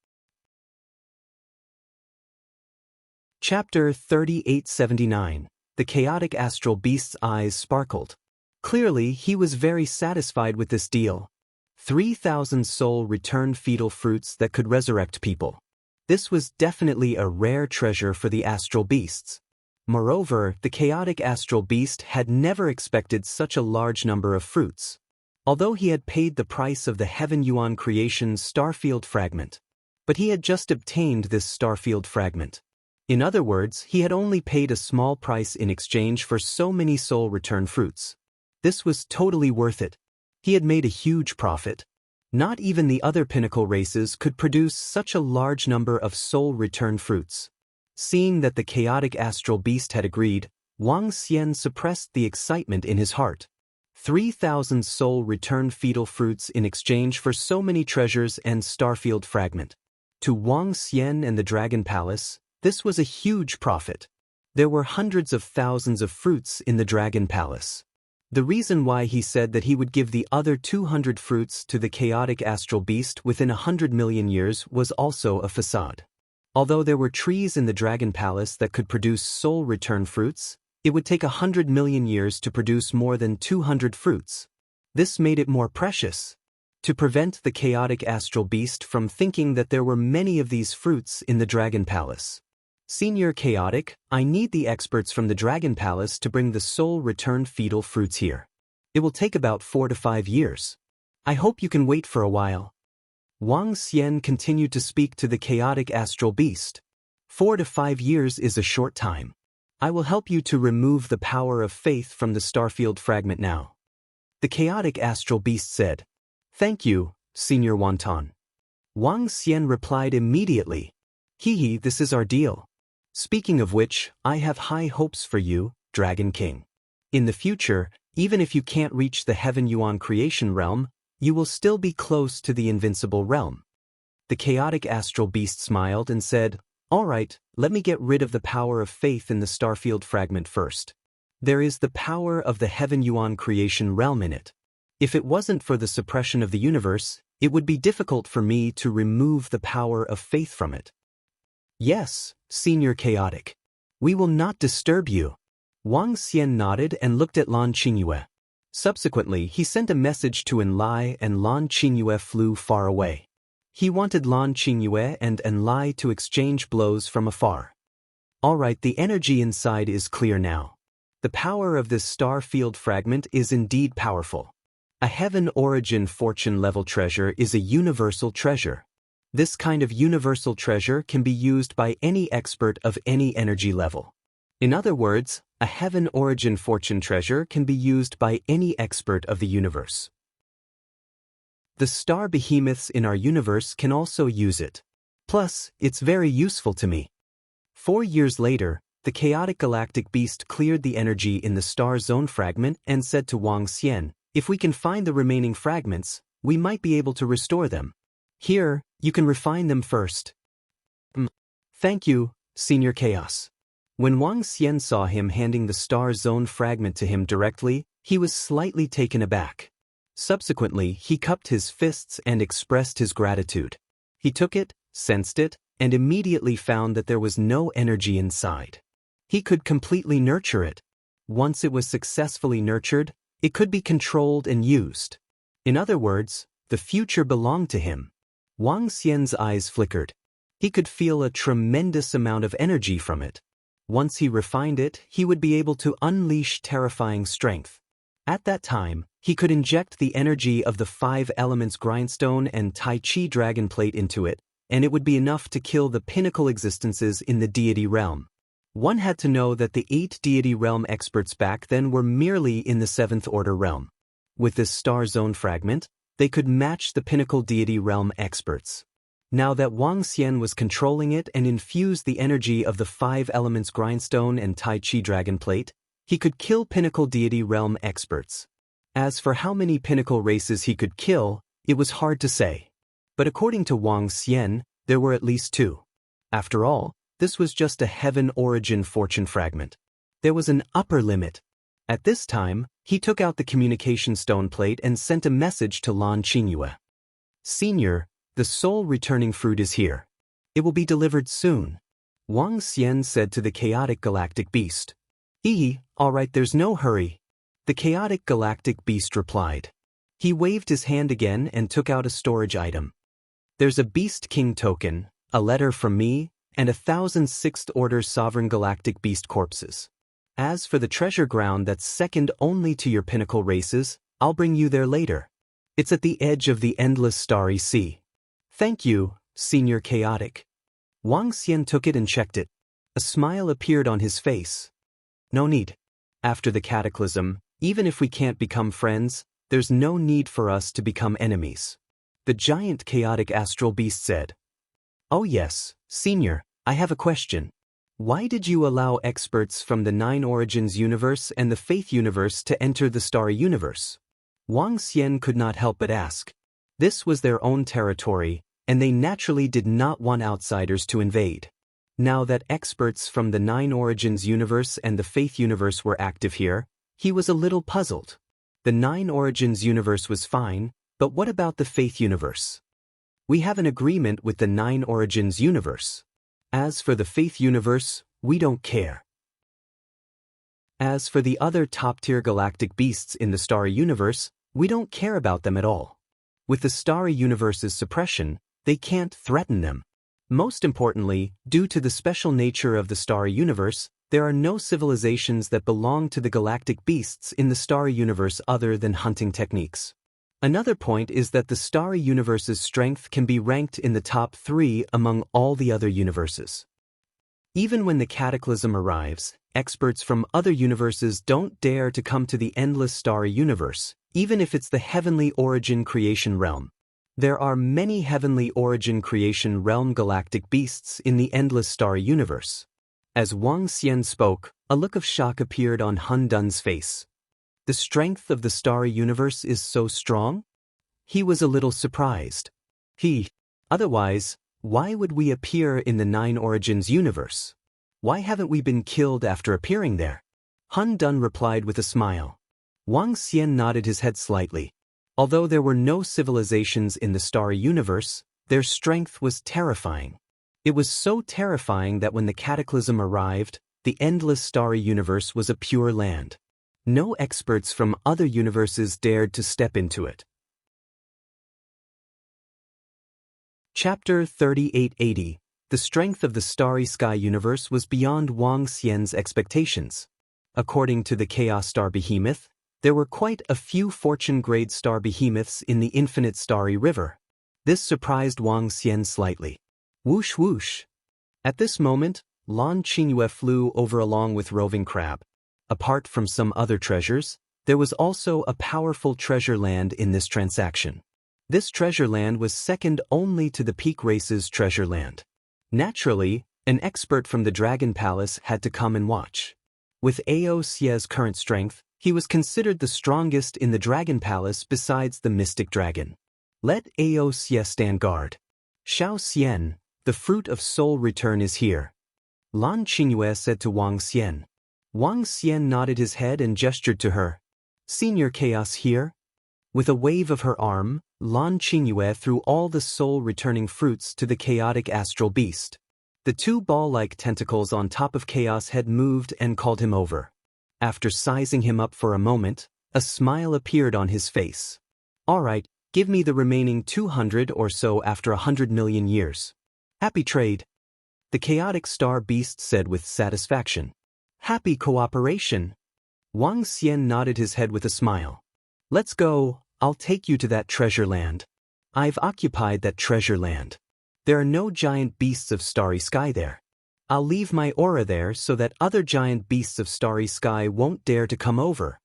Chapter 3879. The chaotic astral beast's eyes sparkled. Clearly, he was very satisfied with this deal. 3,000 soul return fetal fruits that could resurrect people. This was definitely a rare treasure for the astral beasts. Moreover, the chaotic astral beast had never expected such a large number of fruits. Although he had paid the price of the Heaven Yuan Creation's starfield fragment. But he had just obtained this starfield fragment. In other words, he had only paid a small price in exchange for so many soul return fruits. This was totally worth it. He had made a huge profit. Not even the other pinnacle races could produce such a large number of soul return fruits. Seeing that the chaotic astral beast had agreed, Wang Xian suppressed the excitement in his heart. 3,000 soul return fetal fruits in exchange for so many treasures and starfield fragment. To Wang Xian and the Dragon Palace, this was a huge profit. There were hundreds of thousands of fruits in the Dragon Palace. The reason why he said that he would give the other 200 fruits to the chaotic astral beast within 100 million years was also a facade. Although there were trees in the Dragon Palace that could produce soul return fruits, it would take 100 million years to produce more than 200 fruits. This made it more precious. To prevent the chaotic astral beast from thinking that there were many of these fruits in the Dragon Palace. Senior Chaotic, I need the experts from the Dragon Palace to bring the soul return fetal fruits here. It will take about 4 to 5 years. I hope you can wait for a while. Wang Xian continued to speak to the chaotic astral beast. 4 to 5 years is a short time. I will help you to remove the power of faith from the starfield fragment now. The chaotic astral beast said. Thank you, Senior Wonton. Wang Xian replied immediately. Hee, this is our deal. Speaking of which, I have high hopes for you, Dragon King. In the future, even if you can't reach the Heaven Yuan creation realm, you will still be close to the Invincible realm. The chaotic astral beast smiled and said, all right, let me get rid of the power of faith in the starfield fragment first. There is the power of the Heaven Yuan creation realm in it. If it wasn't for the suppression of the universe, it would be difficult for me to remove the power of faith from it. Yes, Senior Chaotic. We will not disturb you. Wang Xian nodded and looked at Lan Qingyue. Subsequently, he sent a message to Enlai and Lan Qingyue flew far away. He wanted Lan Qingyue and Enlai to exchange blows from afar. Alright, the energy inside is clear now. The power of this star field fragment is indeed powerful. A heaven origin fortune level treasure is a universal treasure. This kind of universal treasure can be used by any expert of any energy level. In other words, a heaven origin fortune treasure can be used by any expert of the universe. The star behemoths in our universe can also use it. Plus, it's very useful to me. 4 years later, the chaotic galactic beast cleared the energy in the star zone fragment and said to Wang Xian, if we can find the remaining fragments, we might be able to restore them. Here, you can refine them first. Thank you, Senior Chaos. When Wang Xian saw him handing the star zone fragment to him directly, he was slightly taken aback. Subsequently, he cupped his fists and expressed his gratitude. He took it, sensed it, and immediately found that there was no energy inside. He could completely nurture it. Once it was successfully nurtured, it could be controlled and used. In other words, the future belonged to him. Wang Xian's eyes flickered. He could feel a tremendous amount of energy from it. Once he refined it, he would be able to unleash terrifying strength. At that time, he could inject the energy of the 5 elements grindstone and Tai Chi dragon plate into it, and it would be enough to kill the pinnacle existences in the deity realm. One had to know that the 8 deity realm experts back then were merely in the 7th order realm. With this star zone fragment, they could match the pinnacle deity realm experts. Now that Wang Xian was controlling it and infused the energy of the 5 elements grindstone and Tai Chi dragon plate, he could kill pinnacle deity realm experts. As for how many pinnacle races he could kill, it was hard to say. But according to Wang Xian, there were at least 2. After all, this was just a heaven origin fortune fragment. There was an upper limit. At this time, he took out the communication stone plate and sent a message to Lan Qingyue. Senior, the soul returning fruit is here. It will be delivered soon. Wang Xian said to the chaotic galactic beast. All right, there's no hurry. The chaotic galactic beast replied. He waved his hand again and took out a storage item. There's a Beast King token, a letter from me, and 1,000 6th Order Sovereign Galactic Beast corpses. As for the treasure ground that's second only to your pinnacle races, I'll bring you there later. It's at the edge of the endless starry sea. Thank you, Senior Chaotic. Wang Xian took it and checked it. A smile appeared on his face. No need. After the cataclysm, even if we can't become friends, there's no need for us to become enemies. The giant chaotic astral beast said. Oh yes, Senior, I have a question. Why did you allow experts from the 9 Origins universe and the Faith universe to enter the Starry universe? Wang Xian could not help but ask. This was their own territory, and they naturally did not want outsiders to invade. Now that experts from the 9 Origins universe and the Faith universe were active here, he was a little puzzled. The 9 Origins universe was fine, but what about the Faith universe? We have an agreement with the 9 Origins universe. As for the Faith universe, we don't care. As for the other top-tier galactic beasts in the Starry universe, we don't care about them at all. With the Starry universe's suppression, they can't threaten them. Most importantly, due to the special nature of the Starry universe, there are no civilizations that belong to the galactic beasts in the Starry universe other than hunting techniques. Another point is that the Starry universe's strength can be ranked in the top 3 among all the other universes. Even when the cataclysm arrives, experts from other universes don't dare to come to the endless Starry universe, even if it's the heavenly origin creation realm. There are many heavenly origin creation realm galactic beasts in the endless Starry universe. As Wang Xian spoke, a look of shock appeared on Hun Dun's face. The strength of the Starry universe is so strong? He was a little surprised. Otherwise, why would we appear in the 9 Origins universe? Why haven't we been killed after appearing there? Hun Dun replied with a smile. Wang Xian nodded his head slightly. Although there were no civilizations in the Starry universe, their strength was terrifying. It was so terrifying that when the cataclysm arrived, the endless Starry universe was a pure land. No experts from other universes dared to step into it. Chapter 3880. The strength of the Starry Sky universe was beyond Wang Xian's expectations. According to the Chaos Star Behemoth, there were quite a few fortune-grade star behemoths in the infinite Starry River. This surprised Wang Xian slightly. Whoosh whoosh. At this moment, Lan Qingyue flew over along with Roving Crab. Apart from some other treasures, there was also a powerful treasure land in this transaction. This treasure land was second only to the Peak Race's treasure land. Naturally, an expert from the Dragon Palace had to come and watch. With Ao Xie's current strength, he was considered the strongest in the Dragon Palace besides the Mystic Dragon. Let Ao Xie stand guard. Xiao Xian, the fruit of soul return is here. Lan Qingyue said to Wang Xian. Wang Xian nodded his head and gestured to her. Senior Chaos here? With a wave of her arm, Lan Qingyue threw all the soul-returning fruits to the chaotic astral beast. The 2 ball-like tentacles on top of Chaos had moved and called him over. After sizing him up for a moment, a smile appeared on his face. All right, give me the remaining 200 or so after 100 million years. Happy trade. The chaotic star beast said with satisfaction. Happy cooperation. Wang Xian nodded his head with a smile. Let's go, I'll take you to that treasure land. I've occupied that treasure land. There are no giant beasts of starry sky there. I'll leave my aura there so that other giant beasts of starry sky won't dare to come over.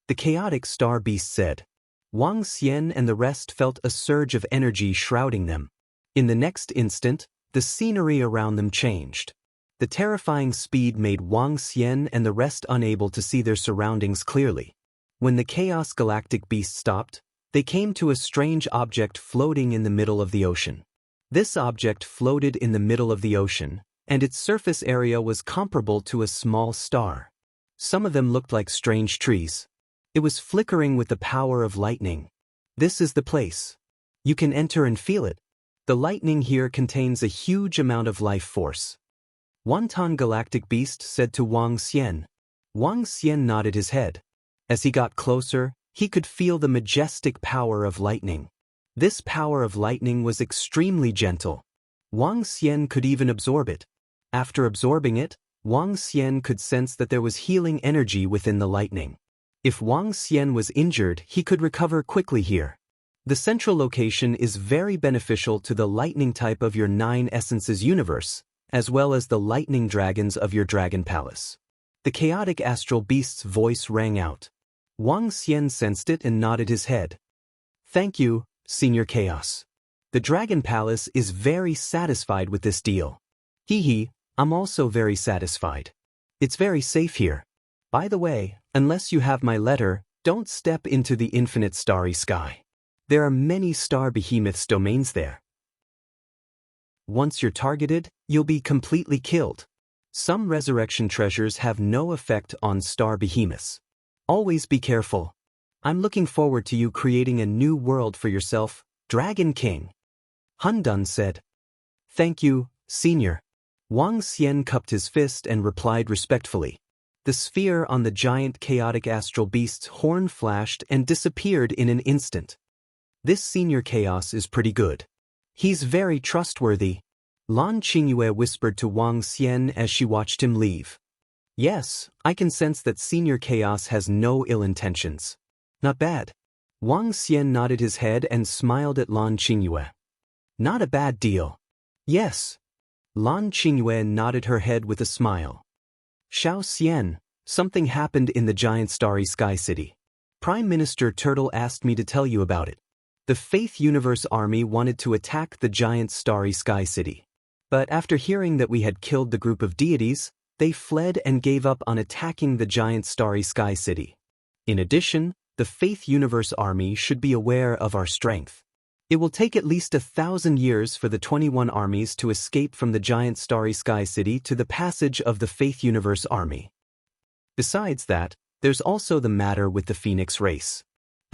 The chaotic star beast said. Wang Xian and the rest felt a surge of energy shrouding them. In the next instant, the scenery around them changed. The terrifying speed made Wang Xian and the rest unable to see their surroundings clearly. When the Chaos Galactic Beast stopped, they came to a strange object floating in the middle of the ocean. This object floated in the middle of the ocean, and its surface area was comparable to a small star. Some of them looked like strange trees. It was flickering with the power of lightning. This is the place. You can enter and feel it. The lightning here contains a huge amount of life force. Wanton Galactic Beast said to Wang Xian. Wang Xian nodded his head. As he got closer, he could feel the majestic power of lightning. This power of lightning was extremely gentle. Wang Xian could even absorb it. After absorbing it, Wang Xian could sense that there was healing energy within the lightning. If Wang Xian was injured, he could recover quickly here. The central location is very beneficial to the lightning type of your 9 essences universe, as well as the lightning dragons of your dragon palace. The chaotic astral beast's voice rang out. Wang Xian sensed it and nodded his head. Thank you, Senior Chaos. The dragon palace is very satisfied with this deal. Hee, I'm also very satisfied. It's very safe here. By the way, unless you have my letter, don't step into the infinite starry sky. There are many star behemoths' domains there. Once you're targeted, you'll be completely killed. Some resurrection treasures have no effect on star behemoths. Always be careful. I'm looking forward to you creating a new world for yourself, Dragon King. Hundun said. Thank you, Senior. Wang Xian cupped his fist and replied respectfully. The sphere on the giant chaotic astral beast's horn flashed and disappeared in an instant. This Senior Chaos is pretty good. He's very trustworthy. Lan Qingyue whispered to Wang Xian as she watched him leave. Yes, I can sense that Senior Chaos has no ill intentions. Not bad. Wang Xian nodded his head and smiled at Lan Qingyue. Not a bad deal. Yes. Lan Qingyue nodded her head with a smile. Xiao Xian, something happened in the giant starry sky city. Prime Minister Turtle asked me to tell you about it. The Faith Universe Army wanted to attack the giant starry sky city. But after hearing that we had killed the group of deities, they fled and gave up on attacking the giant starry sky city. In addition, the Faith Universe Army should be aware of our strength. It will take at least 1,000 years for the 21 armies to escape from the giant starry sky city to the passage of the Faith Universe Army. Besides that, there's also the matter with the Phoenix race.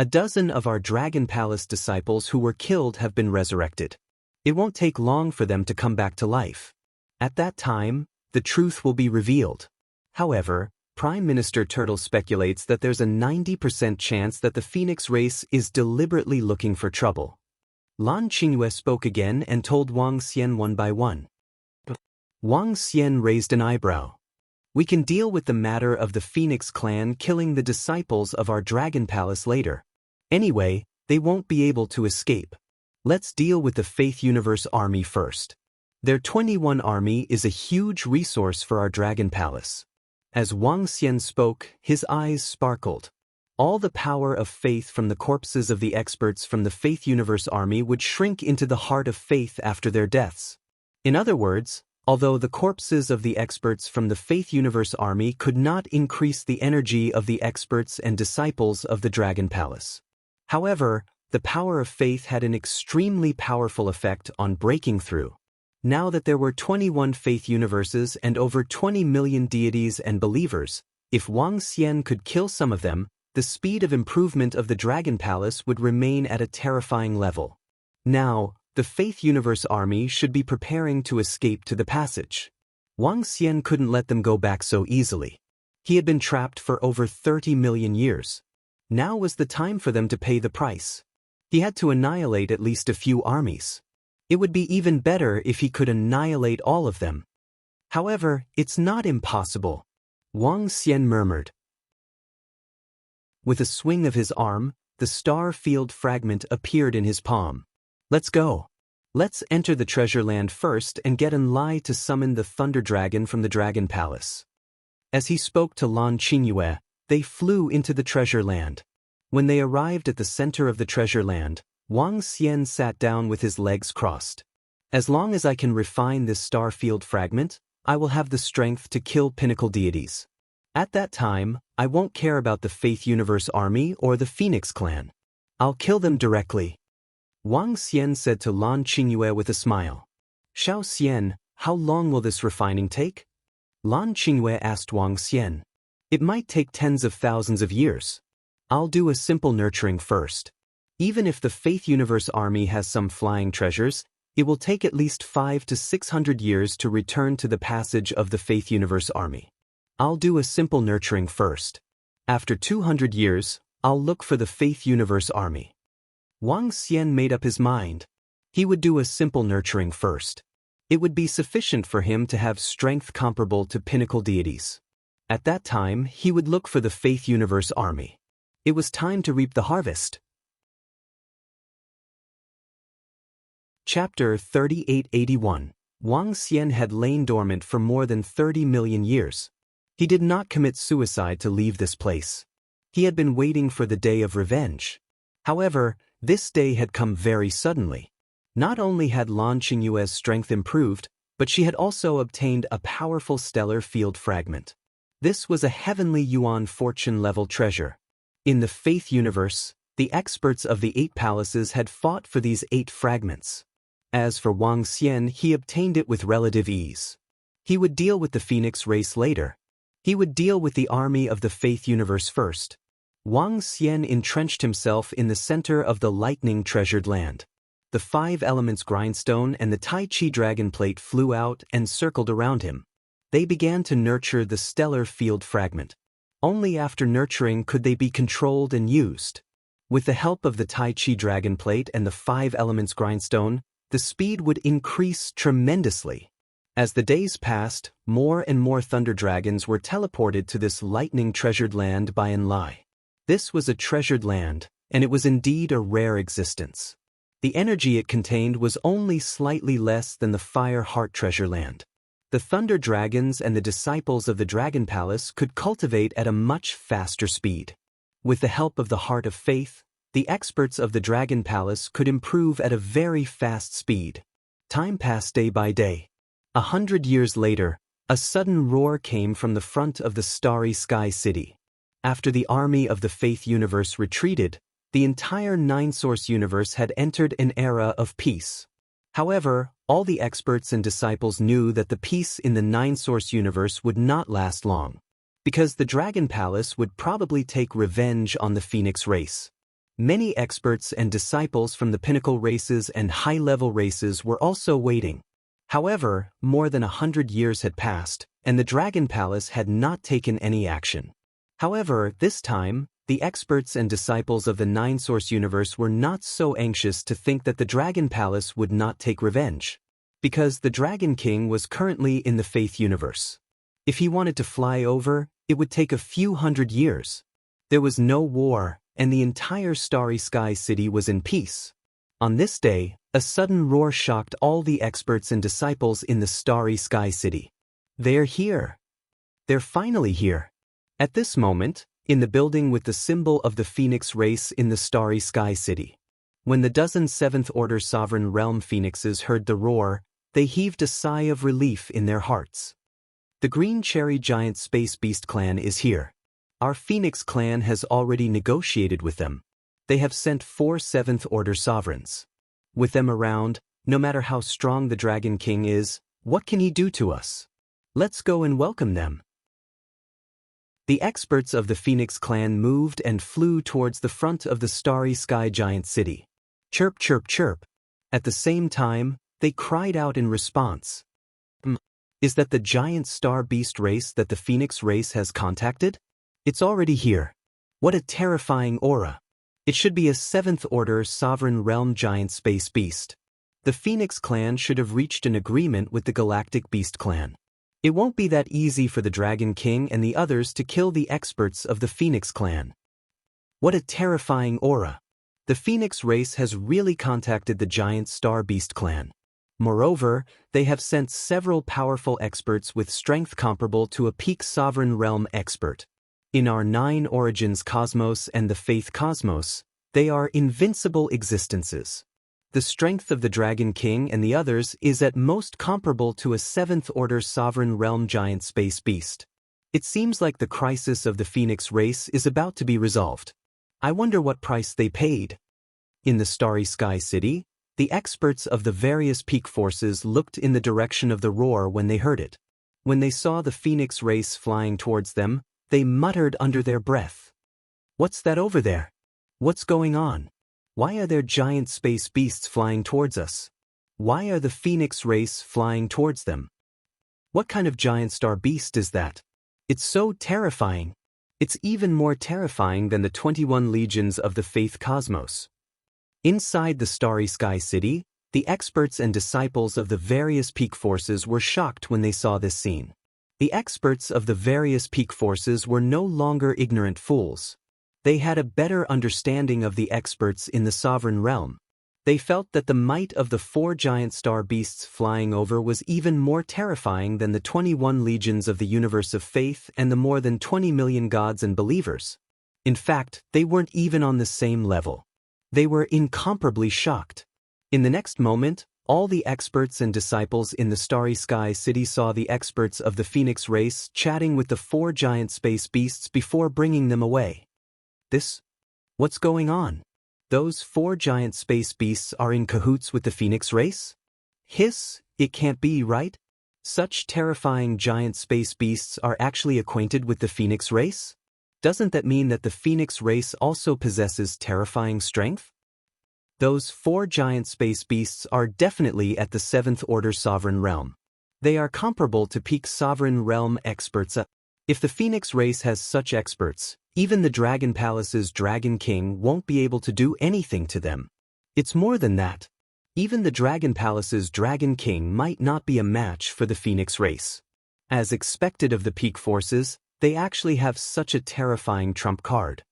A dozen of our Dragon Palace disciples who were killed have been resurrected. It won't take long for them to come back to life. At that time, the truth will be revealed. However, Prime Minister Turtle speculates that there's a 90% chance that the Phoenix race is deliberately looking for trouble. Lan Qingyue spoke again and told Wang Xian one by one. Wang Xian raised an eyebrow. We can deal with the matter of the Phoenix clan killing the disciples of our Dragon Palace later. Anyway, they won't be able to escape. Let's deal with the Faith Universe Army first. Their 21 army is a huge resource for our Dragon Palace. As Wang Xian spoke, his eyes sparkled. All the power of faith from the corpses of the experts from the Faith Universe Army would shrink into the heart of faith after their deaths. In other words, although the corpses of the experts from the Faith Universe Army could not increase the energy of the experts and disciples of the Dragon Palace. However, the power of faith had an extremely powerful effect on breaking through. Now that there were 21 Faith Universes and over 20 million deities and believers, if Wang Xian could kill some of them, the speed of improvement of the Dragon Palace would remain at a terrifying level. Now, the Faith Universe Army should be preparing to escape to the passage. Wang Xian couldn't let them go back so easily. He had been trapped for over 30 million years. Now was the time for them to pay the price. He had to annihilate at least a few armies. It would be even better if he could annihilate all of them. However, it's not impossible, Wang Xian murmured. With a swing of his arm, the star field fragment appeared in his palm. Let's go. Let's enter the treasure land first and get Enlai to summon the thunder dragon from the dragon palace. As he spoke to Lan Qingyue, they flew into the treasure land. When they arrived at the center of the treasure land, Wang Xian sat down with his legs crossed. As long as I can refine this star field fragment, I will have the strength to kill pinnacle deities. At that time, I won't care about the Faith Universe Army or the Phoenix Clan. I'll kill them directly. Wang Xian said to Lan Qingyue with a smile. Xiao Xian, how long will this refining take? Lan Qingyue asked Wang Xian. It might take tens of thousands of years. I'll do a simple nurturing first. Even if the Faith Universe Army has some flying treasures, it will take at least 500 to 600 years to return to the passage of the Faith Universe Army. I'll do a simple nurturing first. After 200 years, I'll look for the Faith Universe Army. Wang Xian made up his mind. He would do a simple nurturing first. It would be sufficient for him to have strength comparable to pinnacle deities. At that time, he would look for the Faith Universe Army. It was time to reap the harvest. Chapter 3881. Wang Xian had lain dormant for more than 30 million years. He did not commit suicide to leave this place. He had been waiting for the day of revenge. However, this day had come very suddenly. Not only had Lan Qingyue's strength improved, but she had also obtained a powerful stellar field fragment. This was a heavenly yuan fortune-level treasure. In the Faith Universe, the experts of the 8 palaces had fought for these 8 fragments. As for Wang Xian, he obtained it with relative ease. He would deal with the Phoenix race later. He would deal with the army of the Faith Universe first. Wang Xian entrenched himself in the center of the lightning treasured land. The 5 elements grindstone and the Tai Chi dragon plate flew out and circled around him. They began to nurture the stellar field fragment. Only after nurturing could they be controlled and used. With the help of the Tai Chi dragon plate and the 5 elements grindstone, the speed would increase tremendously. As the days passed, more and more thunder dragons were teleported to this lightning treasured land by Enlai. This was a treasured land, and it was indeed a rare existence. The energy it contained was only slightly less than the Fire Heart treasure land. The thunder dragons and the disciples of the Dragon Palace could cultivate at a much faster speed. With the help of the Heart of Faith, the experts of the Dragon Palace could improve at a very fast speed. Time passed day by day. 100 years later, a sudden roar came from the front of the Starry Sky City. After the army of the Faith Universe retreated, the entire Nine-Source universe had entered an era of peace. However, all the experts and disciples knew that the peace in the Nine-Source universe would not last long, because the Dragon Palace would probably take revenge on the Phoenix race. Many experts and disciples from the pinnacle races and high-level races were also waiting. However, more than 100 years had passed, and the Dragon Palace had not taken any action. However, this time, the experts and disciples of the Nine-Source universe were not so anxious to think that the Dragon Palace would not take revenge, because the Dragon King was currently in the Faith Universe. If he wanted to fly over, it would take a few hundred years. There was no war, and the entire Starry Sky City was in peace. On this day, a sudden roar shocked all the experts and disciples in the Starry Sky City. They're here. They're finally here. At this moment, in the building with the symbol of the Phoenix race in the Starry Sky City. When the dozen 7th Order Sovereign Realm Phoenixes heard the roar, they heaved a sigh of relief in their hearts. The Green Cherry Giant Space Beast clan is here. Our Phoenix clan has already negotiated with them. They have sent 4 7th Order Sovereigns. With them around, no matter how strong the Dragon King is, what can he do to us? Let's go and welcome them. The experts of the Phoenix clan moved and flew towards the front of the Starry Sky Giant City. Chirp, chirp, chirp. At the same time, they cried out in response. Is that the giant star beast race that the Phoenix race has contacted? It's already here. What a terrifying aura. It should be a 7th order sovereign realm giant space beast. The Phoenix clan should have reached an agreement with the Galactic Beast clan. It won't be that easy for the Dragon King and the others to kill the experts of the Phoenix clan. What a terrifying aura. The Phoenix race has really contacted the giant star beast clan. Moreover, they have sent several powerful experts with strength comparable to a peak sovereign realm expert. In our 9 Origins Cosmos and the Faith Cosmos, they are invincible existences. The strength of the Dragon King and the others is at most comparable to a 7th order sovereign realm giant space beast. It seems like the crisis of the Phoenix race is about to be resolved. I wonder what price they paid. In the Starry Sky City, the experts of the various peak forces looked in the direction of the roar when they heard it. When they saw the Phoenix race flying towards them, they muttered under their breath. What's that over there? What's going on? Why are there giant space beasts flying towards us? Why are the Phoenix race flying towards them? What kind of giant star beast is that? It's so terrifying. It's even more terrifying than the 21 legions of the Faith Cosmos. Inside the Starry Sky City, the experts and disciples of the various peak forces were shocked when they saw this scene. The experts of the various peak forces were no longer ignorant fools. They had a better understanding of the experts in the sovereign realm. They felt that the might of the 4 giant star beasts flying over was even more terrifying than the 21 legions of the universe of faith and the more than 20 million gods and believers. In fact, they weren't even on the same level. They were incomparably shocked. In the next moment, all the experts and disciples in the Starry Sky City saw the experts of the Phoenix race chatting with the 4 giant space beasts before bringing them away. What's going on? Those 4 giant space beasts are in cahoots with the Phoenix race? It can't be, right? Such terrifying giant space beasts are actually acquainted with the Phoenix race? Doesn't that mean that the Phoenix race also possesses terrifying strength? Those 4 giant space beasts are definitely at the 7th order sovereign realm. They are comparable to peak sovereign realm experts. If the Phoenix race has such experts, even the Dragon Palace's Dragon King won't be able to do anything to them. It's more than that. Even the Dragon Palace's Dragon King might not be a match for the Phoenix race. As expected of the peak forces, they actually have such a terrifying trump card.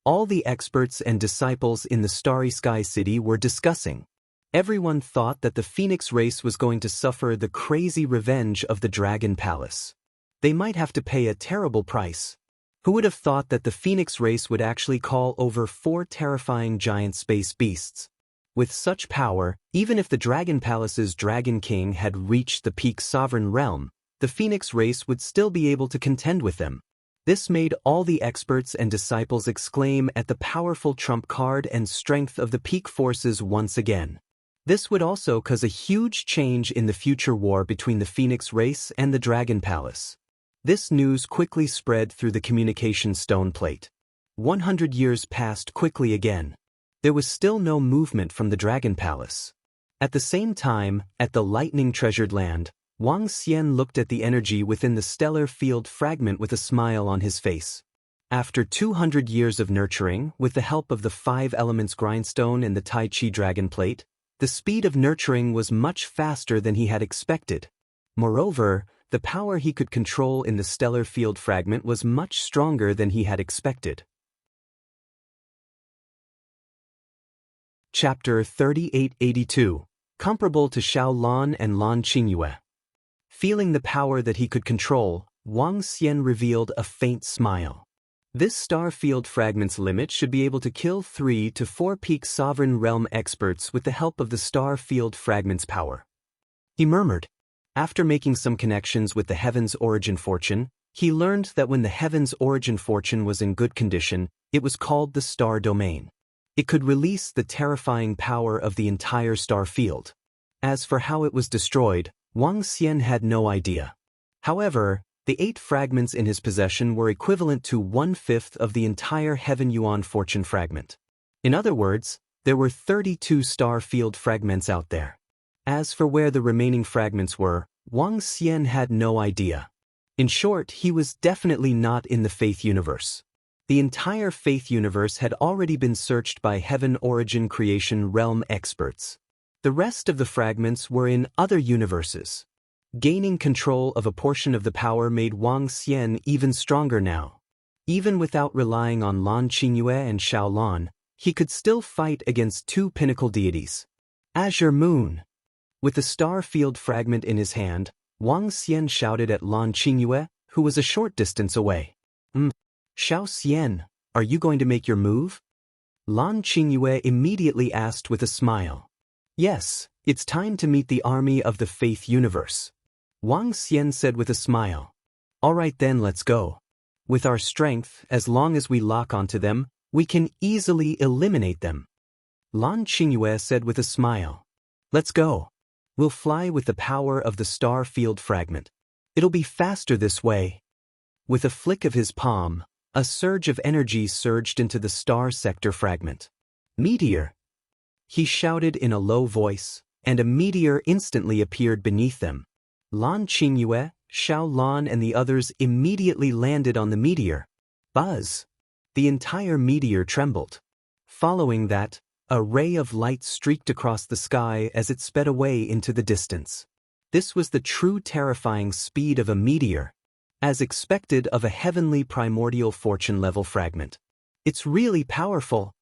All the experts and disciples in the Starry Sky City were discussing. Everyone thought that the Phoenix race was going to suffer the crazy revenge of the Dragon Palace. They might have to pay a terrible price. Who would have thought that the Phoenix race would actually call over 4 terrifying giant space beasts? With such power, even if the Dragon Palace's Dragon King had reached the peak sovereign realm, the Phoenix race would still be able to contend with them. This made all the experts and disciples exclaim at the powerful trump card and strength of the peak forces once again. This would also cause a huge change in the future war between the Phoenix race and the Dragon Palace. This news quickly spread through the communication stone plate. 100 years passed quickly again. There was still no movement from the Dragon Palace. At the same time, at the lightning-treasured land, Wang Xian looked at the energy within the stellar field fragment with a smile on his face. After 200 years of nurturing, with the help of the 5 elements grindstone and the Tai Chi dragon plate, the speed of nurturing was much faster than he had expected. Moreover, the power he could control in the stellar field fragment was much stronger than he had expected. Chapter 3882, comparable to Xiao Lan and Lan Qingyue. Feeling the power that he could control, Wang Xian revealed a faint smile. This star field fragment's limit should be able to kill 3 to 4 peak sovereign realm experts with the help of the star field fragment's power. He murmured. After making some connections with the Heaven's Origin Fortune, he learned that when the Heaven's Origin Fortune was in good condition, it was called the Star Domain. It could release the terrifying power of the entire star field. As for how it was destroyed, Wang Xian had no idea. However, the 8 fragments in his possession were equivalent to 1/5 of the entire Heaven Yuan Fortune fragment. In other words, there were 32 star field fragments out there. As for where the remaining fragments were, Wang Xian had no idea. In short, he was definitely not in the Faith Universe. The entire Faith Universe had already been searched by Heaven Origin Creation Realm experts. The rest of the fragments were in other universes. Gaining control of a portion of the power made Wang Xian even stronger now. Even without relying on Lan Qingyue and Xiao Lan, he could still fight against two pinnacle deities. Azure Moon. With the star field fragment in his hand, Wang Xian shouted at Lan Qingyue, who was a short distance away. Xiao Xian, are you going to make your move? Lan Qingyue immediately asked with a smile. Yes, it's time to meet the army of the Faith Universe. Wang Xian said with a smile. All right then, let's go. With our strength, as long as we lock onto them, we can easily eliminate them. Lan Qingyue said with a smile. Let's go. We'll fly with the power of the star field fragment. It'll be faster this way. With a flick of his palm, a surge of energy surged into the star sector fragment. Meteor! He shouted in a low voice, and a meteor instantly appeared beneath them. Lan Qingyue, Xiao Lan and the others immediately landed on the meteor. Buzz! The entire meteor trembled. Following that, a ray of light streaked across the sky as it sped away into the distance. This was the true terrifying speed of a meteor, as expected of a heavenly primordial fortune-level fragment. It's really powerful.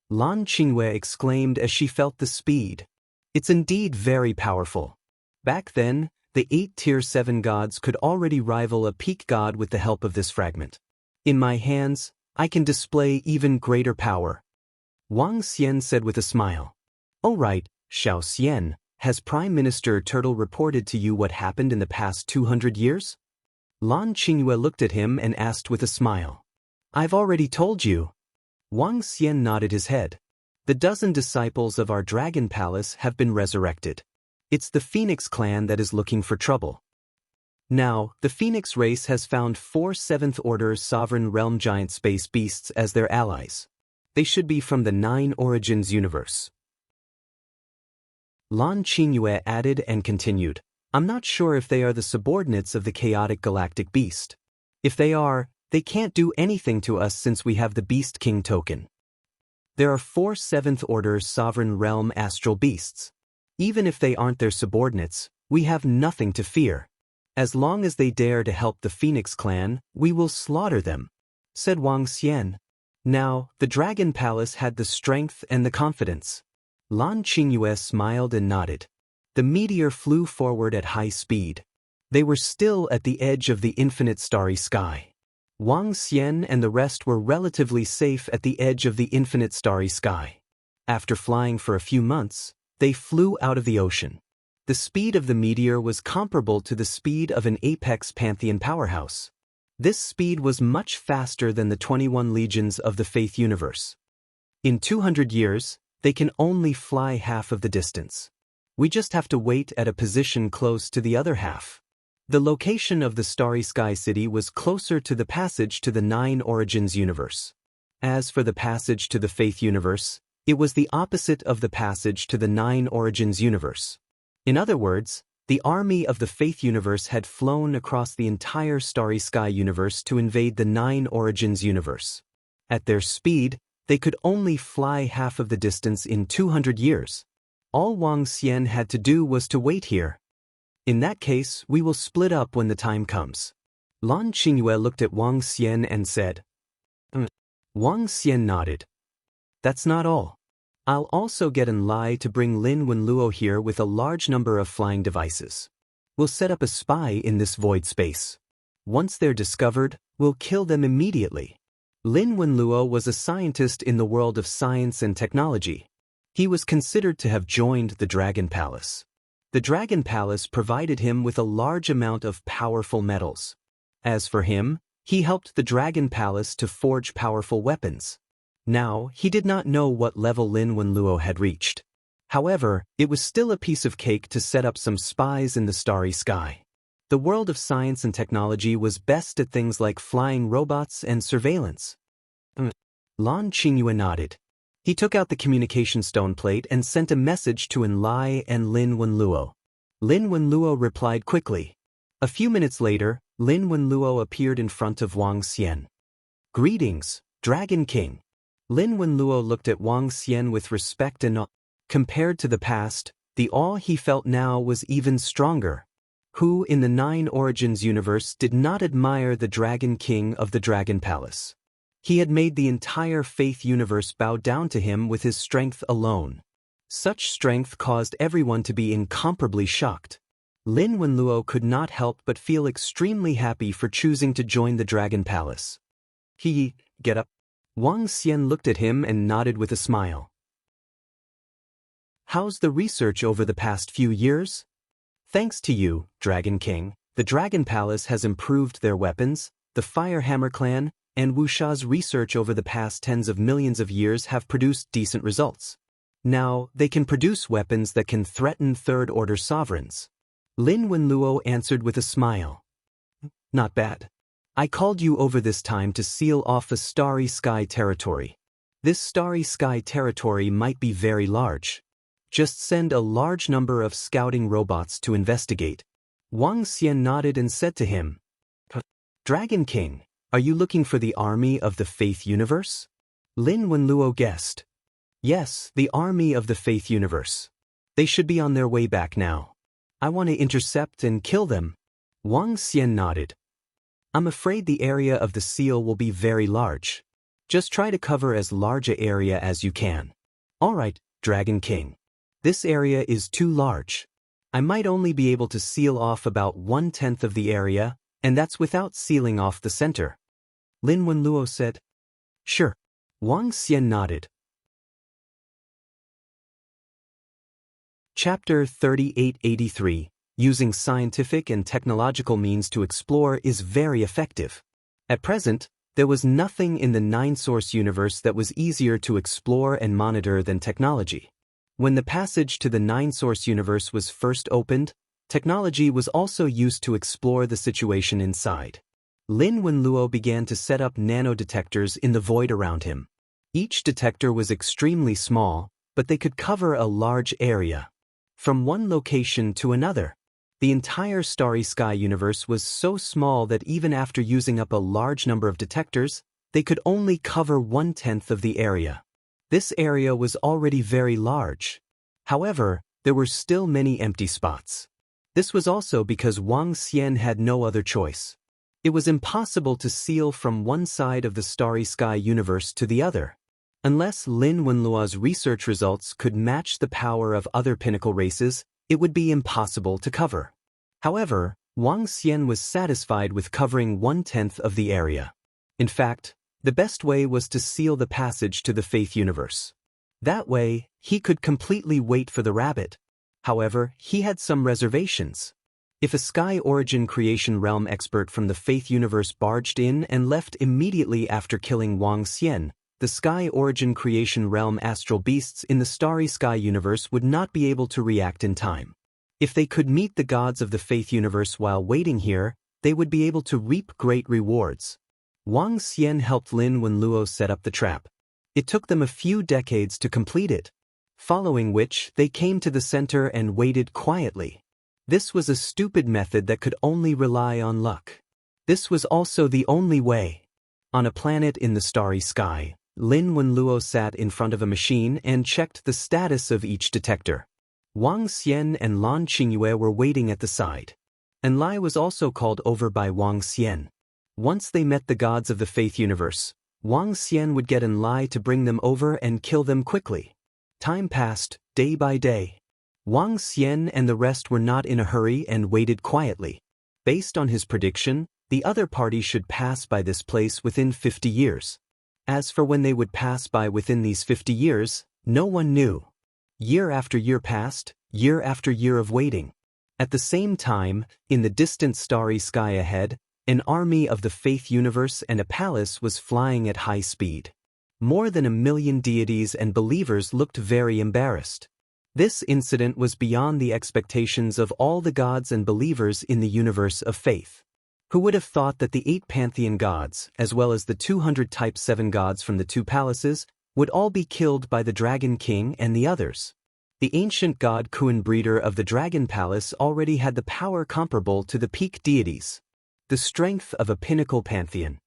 Lan Qingyue exclaimed as she felt the speed. It's indeed very powerful. Back then, the 8 Tier 7 gods could already rival a peak god with the help of this fragment. In my hands, I can display even greater power. Wang Xian said with a smile. Oh right, Xiao Xian, has Prime Minister Turtle reported to you what happened in the past 200 years? Lan Qingyue looked at him and asked with a smile. I've already told you. Wang Xian nodded his head. The 12 disciples of our Dragon Palace have been resurrected. It's the Phoenix clan that is looking for trouble. Now, the Phoenix race has found 4 7th-order sovereign realm giant space beasts as their allies. They should be from the 9 Origins universe. Lan Qingyue added and continued, I'm not sure if they are the subordinates of the chaotic galactic beast. If they are, they can't do anything to us since we have the Beast King token. There are 4 7th-order sovereign realm astral beasts. Even if they aren't their subordinates, we have nothing to fear. As long as they dare to help the Phoenix clan, we will slaughter them, said Wang Xian. Now, the Dragon Palace had the strength and the confidence. Lan Qingyue smiled and nodded. The meteor flew forward at high speed. They were still at the edge of the infinite starry sky. Wang Xian and the rest were relatively safe at the edge of the infinite starry sky. After flying for a few months, they flew out of the ocean. The speed of the meteor was comparable to the speed of an apex pantheon powerhouse. This speed was much faster than the 21 legions of the Faith Universe. In 200 years, they can only fly half of the distance. We just have to wait at a position close to the other half. The location of the Starry Sky City was closer to the passage to the 9 Origins universe. As for the passage to the Faith Universe, it was the opposite of the passage to the 9 Origins universe. In other words, the army of the Faith Universe had flown across the entire Starry Sky universe to invade the 9 Origins universe. At their speed, they could only fly half of the distance in 200 years. All Wang Xian had to do was to wait here. In that case, we will split up when the time comes. Lan Qingyue looked at Wang Xian and said. Wang Xian nodded. That's not all. I'll also get an Lai to bring Lin Wenluo here with a large number of flying devices. We'll set up a spy in this void space. Once they're discovered, we'll kill them immediately. Lin Wenluo was a scientist in the world of science and technology. He was considered to have joined the Dragon Palace. The Dragon Palace provided him with a large amount of powerful metals. As for him, he helped the Dragon Palace to forge powerful weapons. Now, he did not know what level Lin Wenluo had reached. However, it was still a piece of cake to set up some spies in the starry sky. The world of science and technology was best at things like flying robots and surveillance. Lan Qingyue nodded. He took out the communication stone plate and sent a message to Enlai and Lin Wenluo. Lin Wenluo replied quickly. A few minutes later, Lin Wenluo appeared in front of Wang Xian. "Greetings, Dragon King." Lin Wenluo looked at Wang Xian with respect and awe. Compared to the past, the awe he felt now was even stronger. Who in the Nine Origins universe did not admire the Dragon King of the Dragon Palace? He had made the entire Faith universe bow down to him with his strength alone. Such strength caused everyone to be incomparably shocked. Lin Wenluo could not help but feel extremely happy for choosing to join the Dragon Palace. Get up. Wang Xian looked at him and nodded with a smile. "How's the research over the past few years?" "Thanks to you, Dragon King, the Dragon Palace has improved their weapons. The Firehammer clan and Wusha's research over the past tens of millions of years have produced decent results. Now, they can produce weapons that can threaten third-order sovereigns." Lin Wenluo answered with a smile. "Not bad. I called you over this time to seal off a Starry Sky territory. This Starry Sky territory might be very large. Just send a large number of scouting robots to investigate." Wang Xian nodded and said to him, "Dragon King, are you looking for the army of the Faith universe?" Lin Wenluo guessed. "Yes, the army of the Faith universe. They should be on their way back now. I want to intercept and kill them." Wang Xian nodded. "I'm afraid the area of the seal will be very large. Just try to cover as large an area as you can." "All right, Dragon King. This area is too large. I might only be able to seal off about 1/10 of the area, and that's without sealing off the center." Lin Wenluo said. "Sure." Wang Xian nodded. Chapter 3883. Using scientific and technological means to explore is very effective. At present, there was nothing in the Nine-Source universe that was easier to explore and monitor than technology. When the passage to the Nine-Source universe was first opened, technology was also used to explore the situation inside. Lin Wenluo began to set up nanodetectors in the void around him. Each detector was extremely small, but they could cover a large area. From one location to another, the entire Starry Sky universe was so small that even after using up a large number of detectors, they could only cover 1/10 of the area. This area was already very large. However, there were still many empty spots. This was also because Wang Xian had no other choice. It was impossible to seal from one side of the Starry Sky universe to the other. Unless Lin Wenluo's research results could match the power of other pinnacle races, it would be impossible to cover. However, Wang Xian was satisfied with covering 1/10 of the area. In fact, the best way was to seal the passage to the Faith universe. That way, he could completely wait for the rabbit. However, he had some reservations. If a Sky Origin Creation Realm expert from the Faith universe barged in and left immediately after killing Wang Xian, the Sky Origin Creation Realm astral beasts in the Starry Sky universe would not be able to react in time. If they could meet the gods of the Faith universe while waiting here, they would be able to reap great rewards. Wang Xian helped Lin Wenluo set up the trap. It took them a few decades to complete it, following which they came to the center and waited quietly. This was a stupid method that could only rely on luck. This was also the only way. On a planet in the Starry Sky, Lin Wenluo sat in front of a machine and checked the status of each detector. Wang Xian and Lan Qingyue were waiting at the side. Enlai was also called over by Wang Xian. Once they met the gods of the Faith universe, Wang Xian would get Enlai to bring them over and kill them quickly. Time passed, day by day. Wang Xian and the rest were not in a hurry and waited quietly. Based on his prediction, the other party should pass by this place within 50 years. As for when they would pass by within these 50 years, no one knew. Year after year passed, year after year of waiting. At the same time, in the distant Starry Sky ahead, an army of the Faith universe and a palace was flying at high speed. More than 1 million deities and believers looked very embarrassed. This incident was beyond the expectations of all the gods and believers in the universe of Faith. Who would have thought that the 8 pantheon gods, as well as the 200 type 7 gods from the 2 palaces, would all be killed by the Dragon King and the others. The ancient god Kuan breeder of the Dragon Palace already had the power comparable to the peak deities. The strength of a pinnacle pantheon.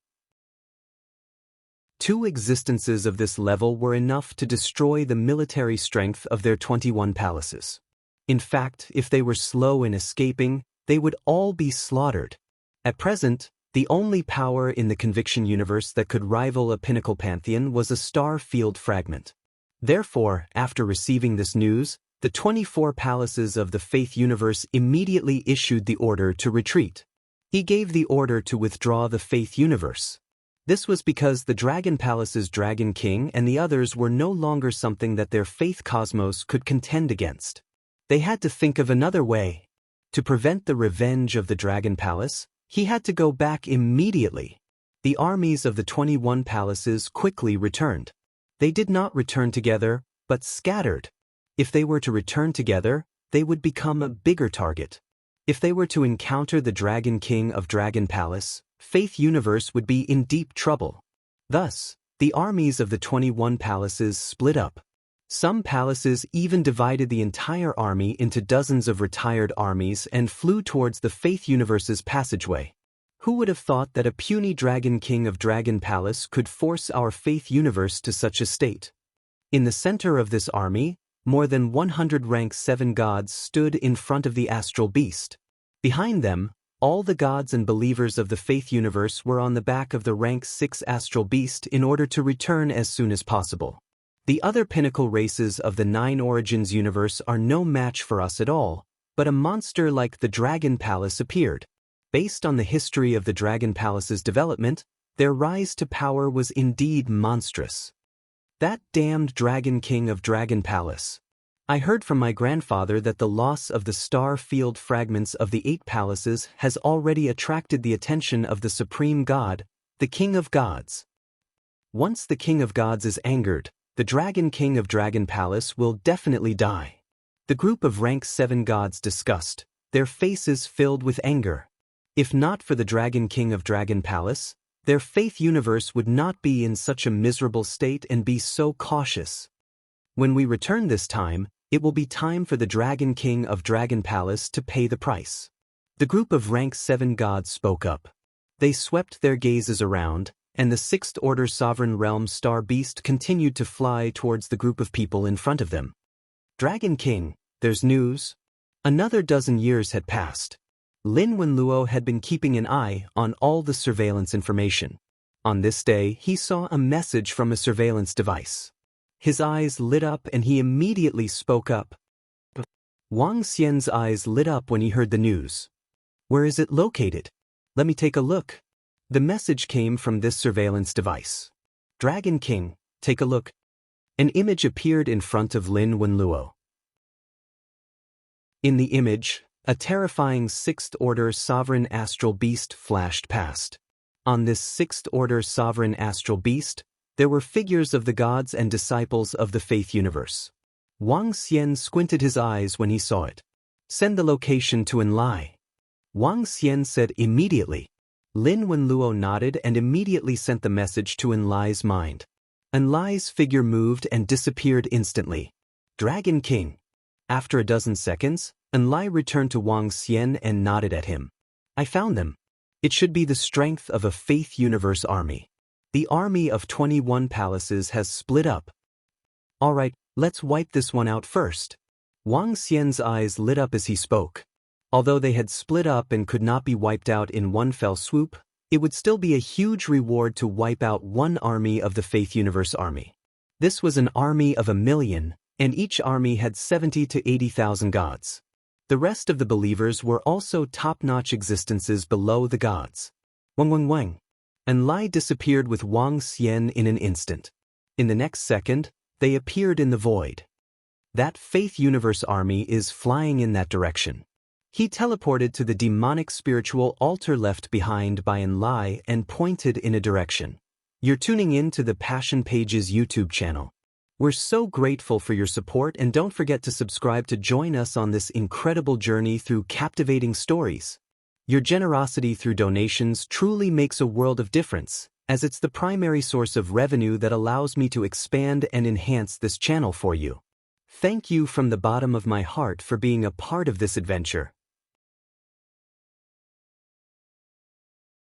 2 existences of this level were enough to destroy the military strength of their 21 palaces. In fact, if they were slow in escaping, they would all be slaughtered. At present, the only power in the Conviction universe that could rival a pinnacle pantheon was a star field fragment. Therefore, after receiving this news, the 24 palaces of the Faith universe immediately issued the order to retreat. He gave the order to withdraw the Faith universe. This was because the Dragon Palace's Dragon King and the others were no longer something that their Faith cosmos could contend against. They had to think of another way. To prevent the revenge of the Dragon Palace, he had to go back immediately. The armies of the 21 palaces quickly returned. They did not return together, but scattered. If they were to return together, they would become a bigger target. If they were to encounter the Dragon King of Dragon Palace, Faith universe would be in deep trouble. Thus, the armies of the 21 palaces split up. Some palaces even divided the entire army into dozens of retired armies and flew towards the Faith universe's passageway. Who would have thought that a puny Dragon King of Dragon Palace could force our Faith universe to such a state? In the center of this army, more than 100 rank 7 gods stood in front of the astral beast. Behind them, all the gods and believers of the Faith universe were on the back of the rank 6 astral beast in order to return as soon as possible. The other pinnacle races of the 9 Origins universe are no match for us at all, but a monster like the Dragon Palace appeared. Based on the history of the Dragon Palace's development, their rise to power was indeed monstrous. That damned Dragon King of Dragon Palace. I heard from my grandfather that the loss of the star field fragments of the 8 palaces has already attracted the attention of the Supreme God, the King of Gods. Once the King of Gods is angered, the Dragon King of Dragon Palace will definitely die. The group of rank 7 gods discussed, their faces filled with anger. If not for the Dragon King of Dragon Palace, their Faith universe would not be in such a miserable state and be so cautious. When we return this time, it will be time for the Dragon King of Dragon Palace to pay the price. The group of rank 7 gods spoke up. They swept their gazes around, and the 6th Order Sovereign Realm Star Beast continued to fly towards the group of people in front of them. Dragon King, there's news. Another dozen years had passed. Lin Wenluo had been keeping an eye on all the surveillance information. On this day, he saw a message from a surveillance device. His eyes lit up and he immediately spoke up. Wang Xian's eyes lit up when he heard the news. Where is it located? Let me take a look. The message came from this surveillance device. Dragon King, take a look. An image appeared in front of Lin Wenluo. In the image, a terrifying 6th Order Sovereign Astral Beast flashed past. On this 6th Order Sovereign Astral Beast, there were figures of the gods and disciples of the Faith universe. Wang Xian squinted his eyes when he saw it. Send the location to Enlai. Wang Xian said immediately. Lin Wenluo nodded and immediately sent the message to Enlai's mind. Enlai's figure moved and disappeared instantly. Dragon King. After a dozen seconds, Enlai returned to Wang Xian and nodded at him. I found them. It should be the strength of a Faith universe army. The army of 21 palaces has split up. Alright, let's wipe this one out first. Wang Xian's eyes lit up as he spoke. Although they had split up and could not be wiped out in one fell swoop, it would still be a huge reward to wipe out one army of the Faith Universe army. This was an army of 1,000,000, and each army had 70 to 80,000 gods. The rest of the believers were also top-notch existences below the gods. Wang. Enlai disappeared with Wang Xian in an instant. In the next second, they appeared in the void. That Faith Universe army is flying in that direction. He teleported to the demonic spiritual altar left behind by Enlai and pointed in a direction. You're tuning in to the Passion Pages YouTube channel. We're so grateful for your support, and don't forget to subscribe to join us on this incredible journey through captivating stories. Your generosity through donations truly makes a world of difference, as it's the primary source of revenue that allows me to expand and enhance this channel for you. Thank you from the bottom of my heart for being a part of this adventure.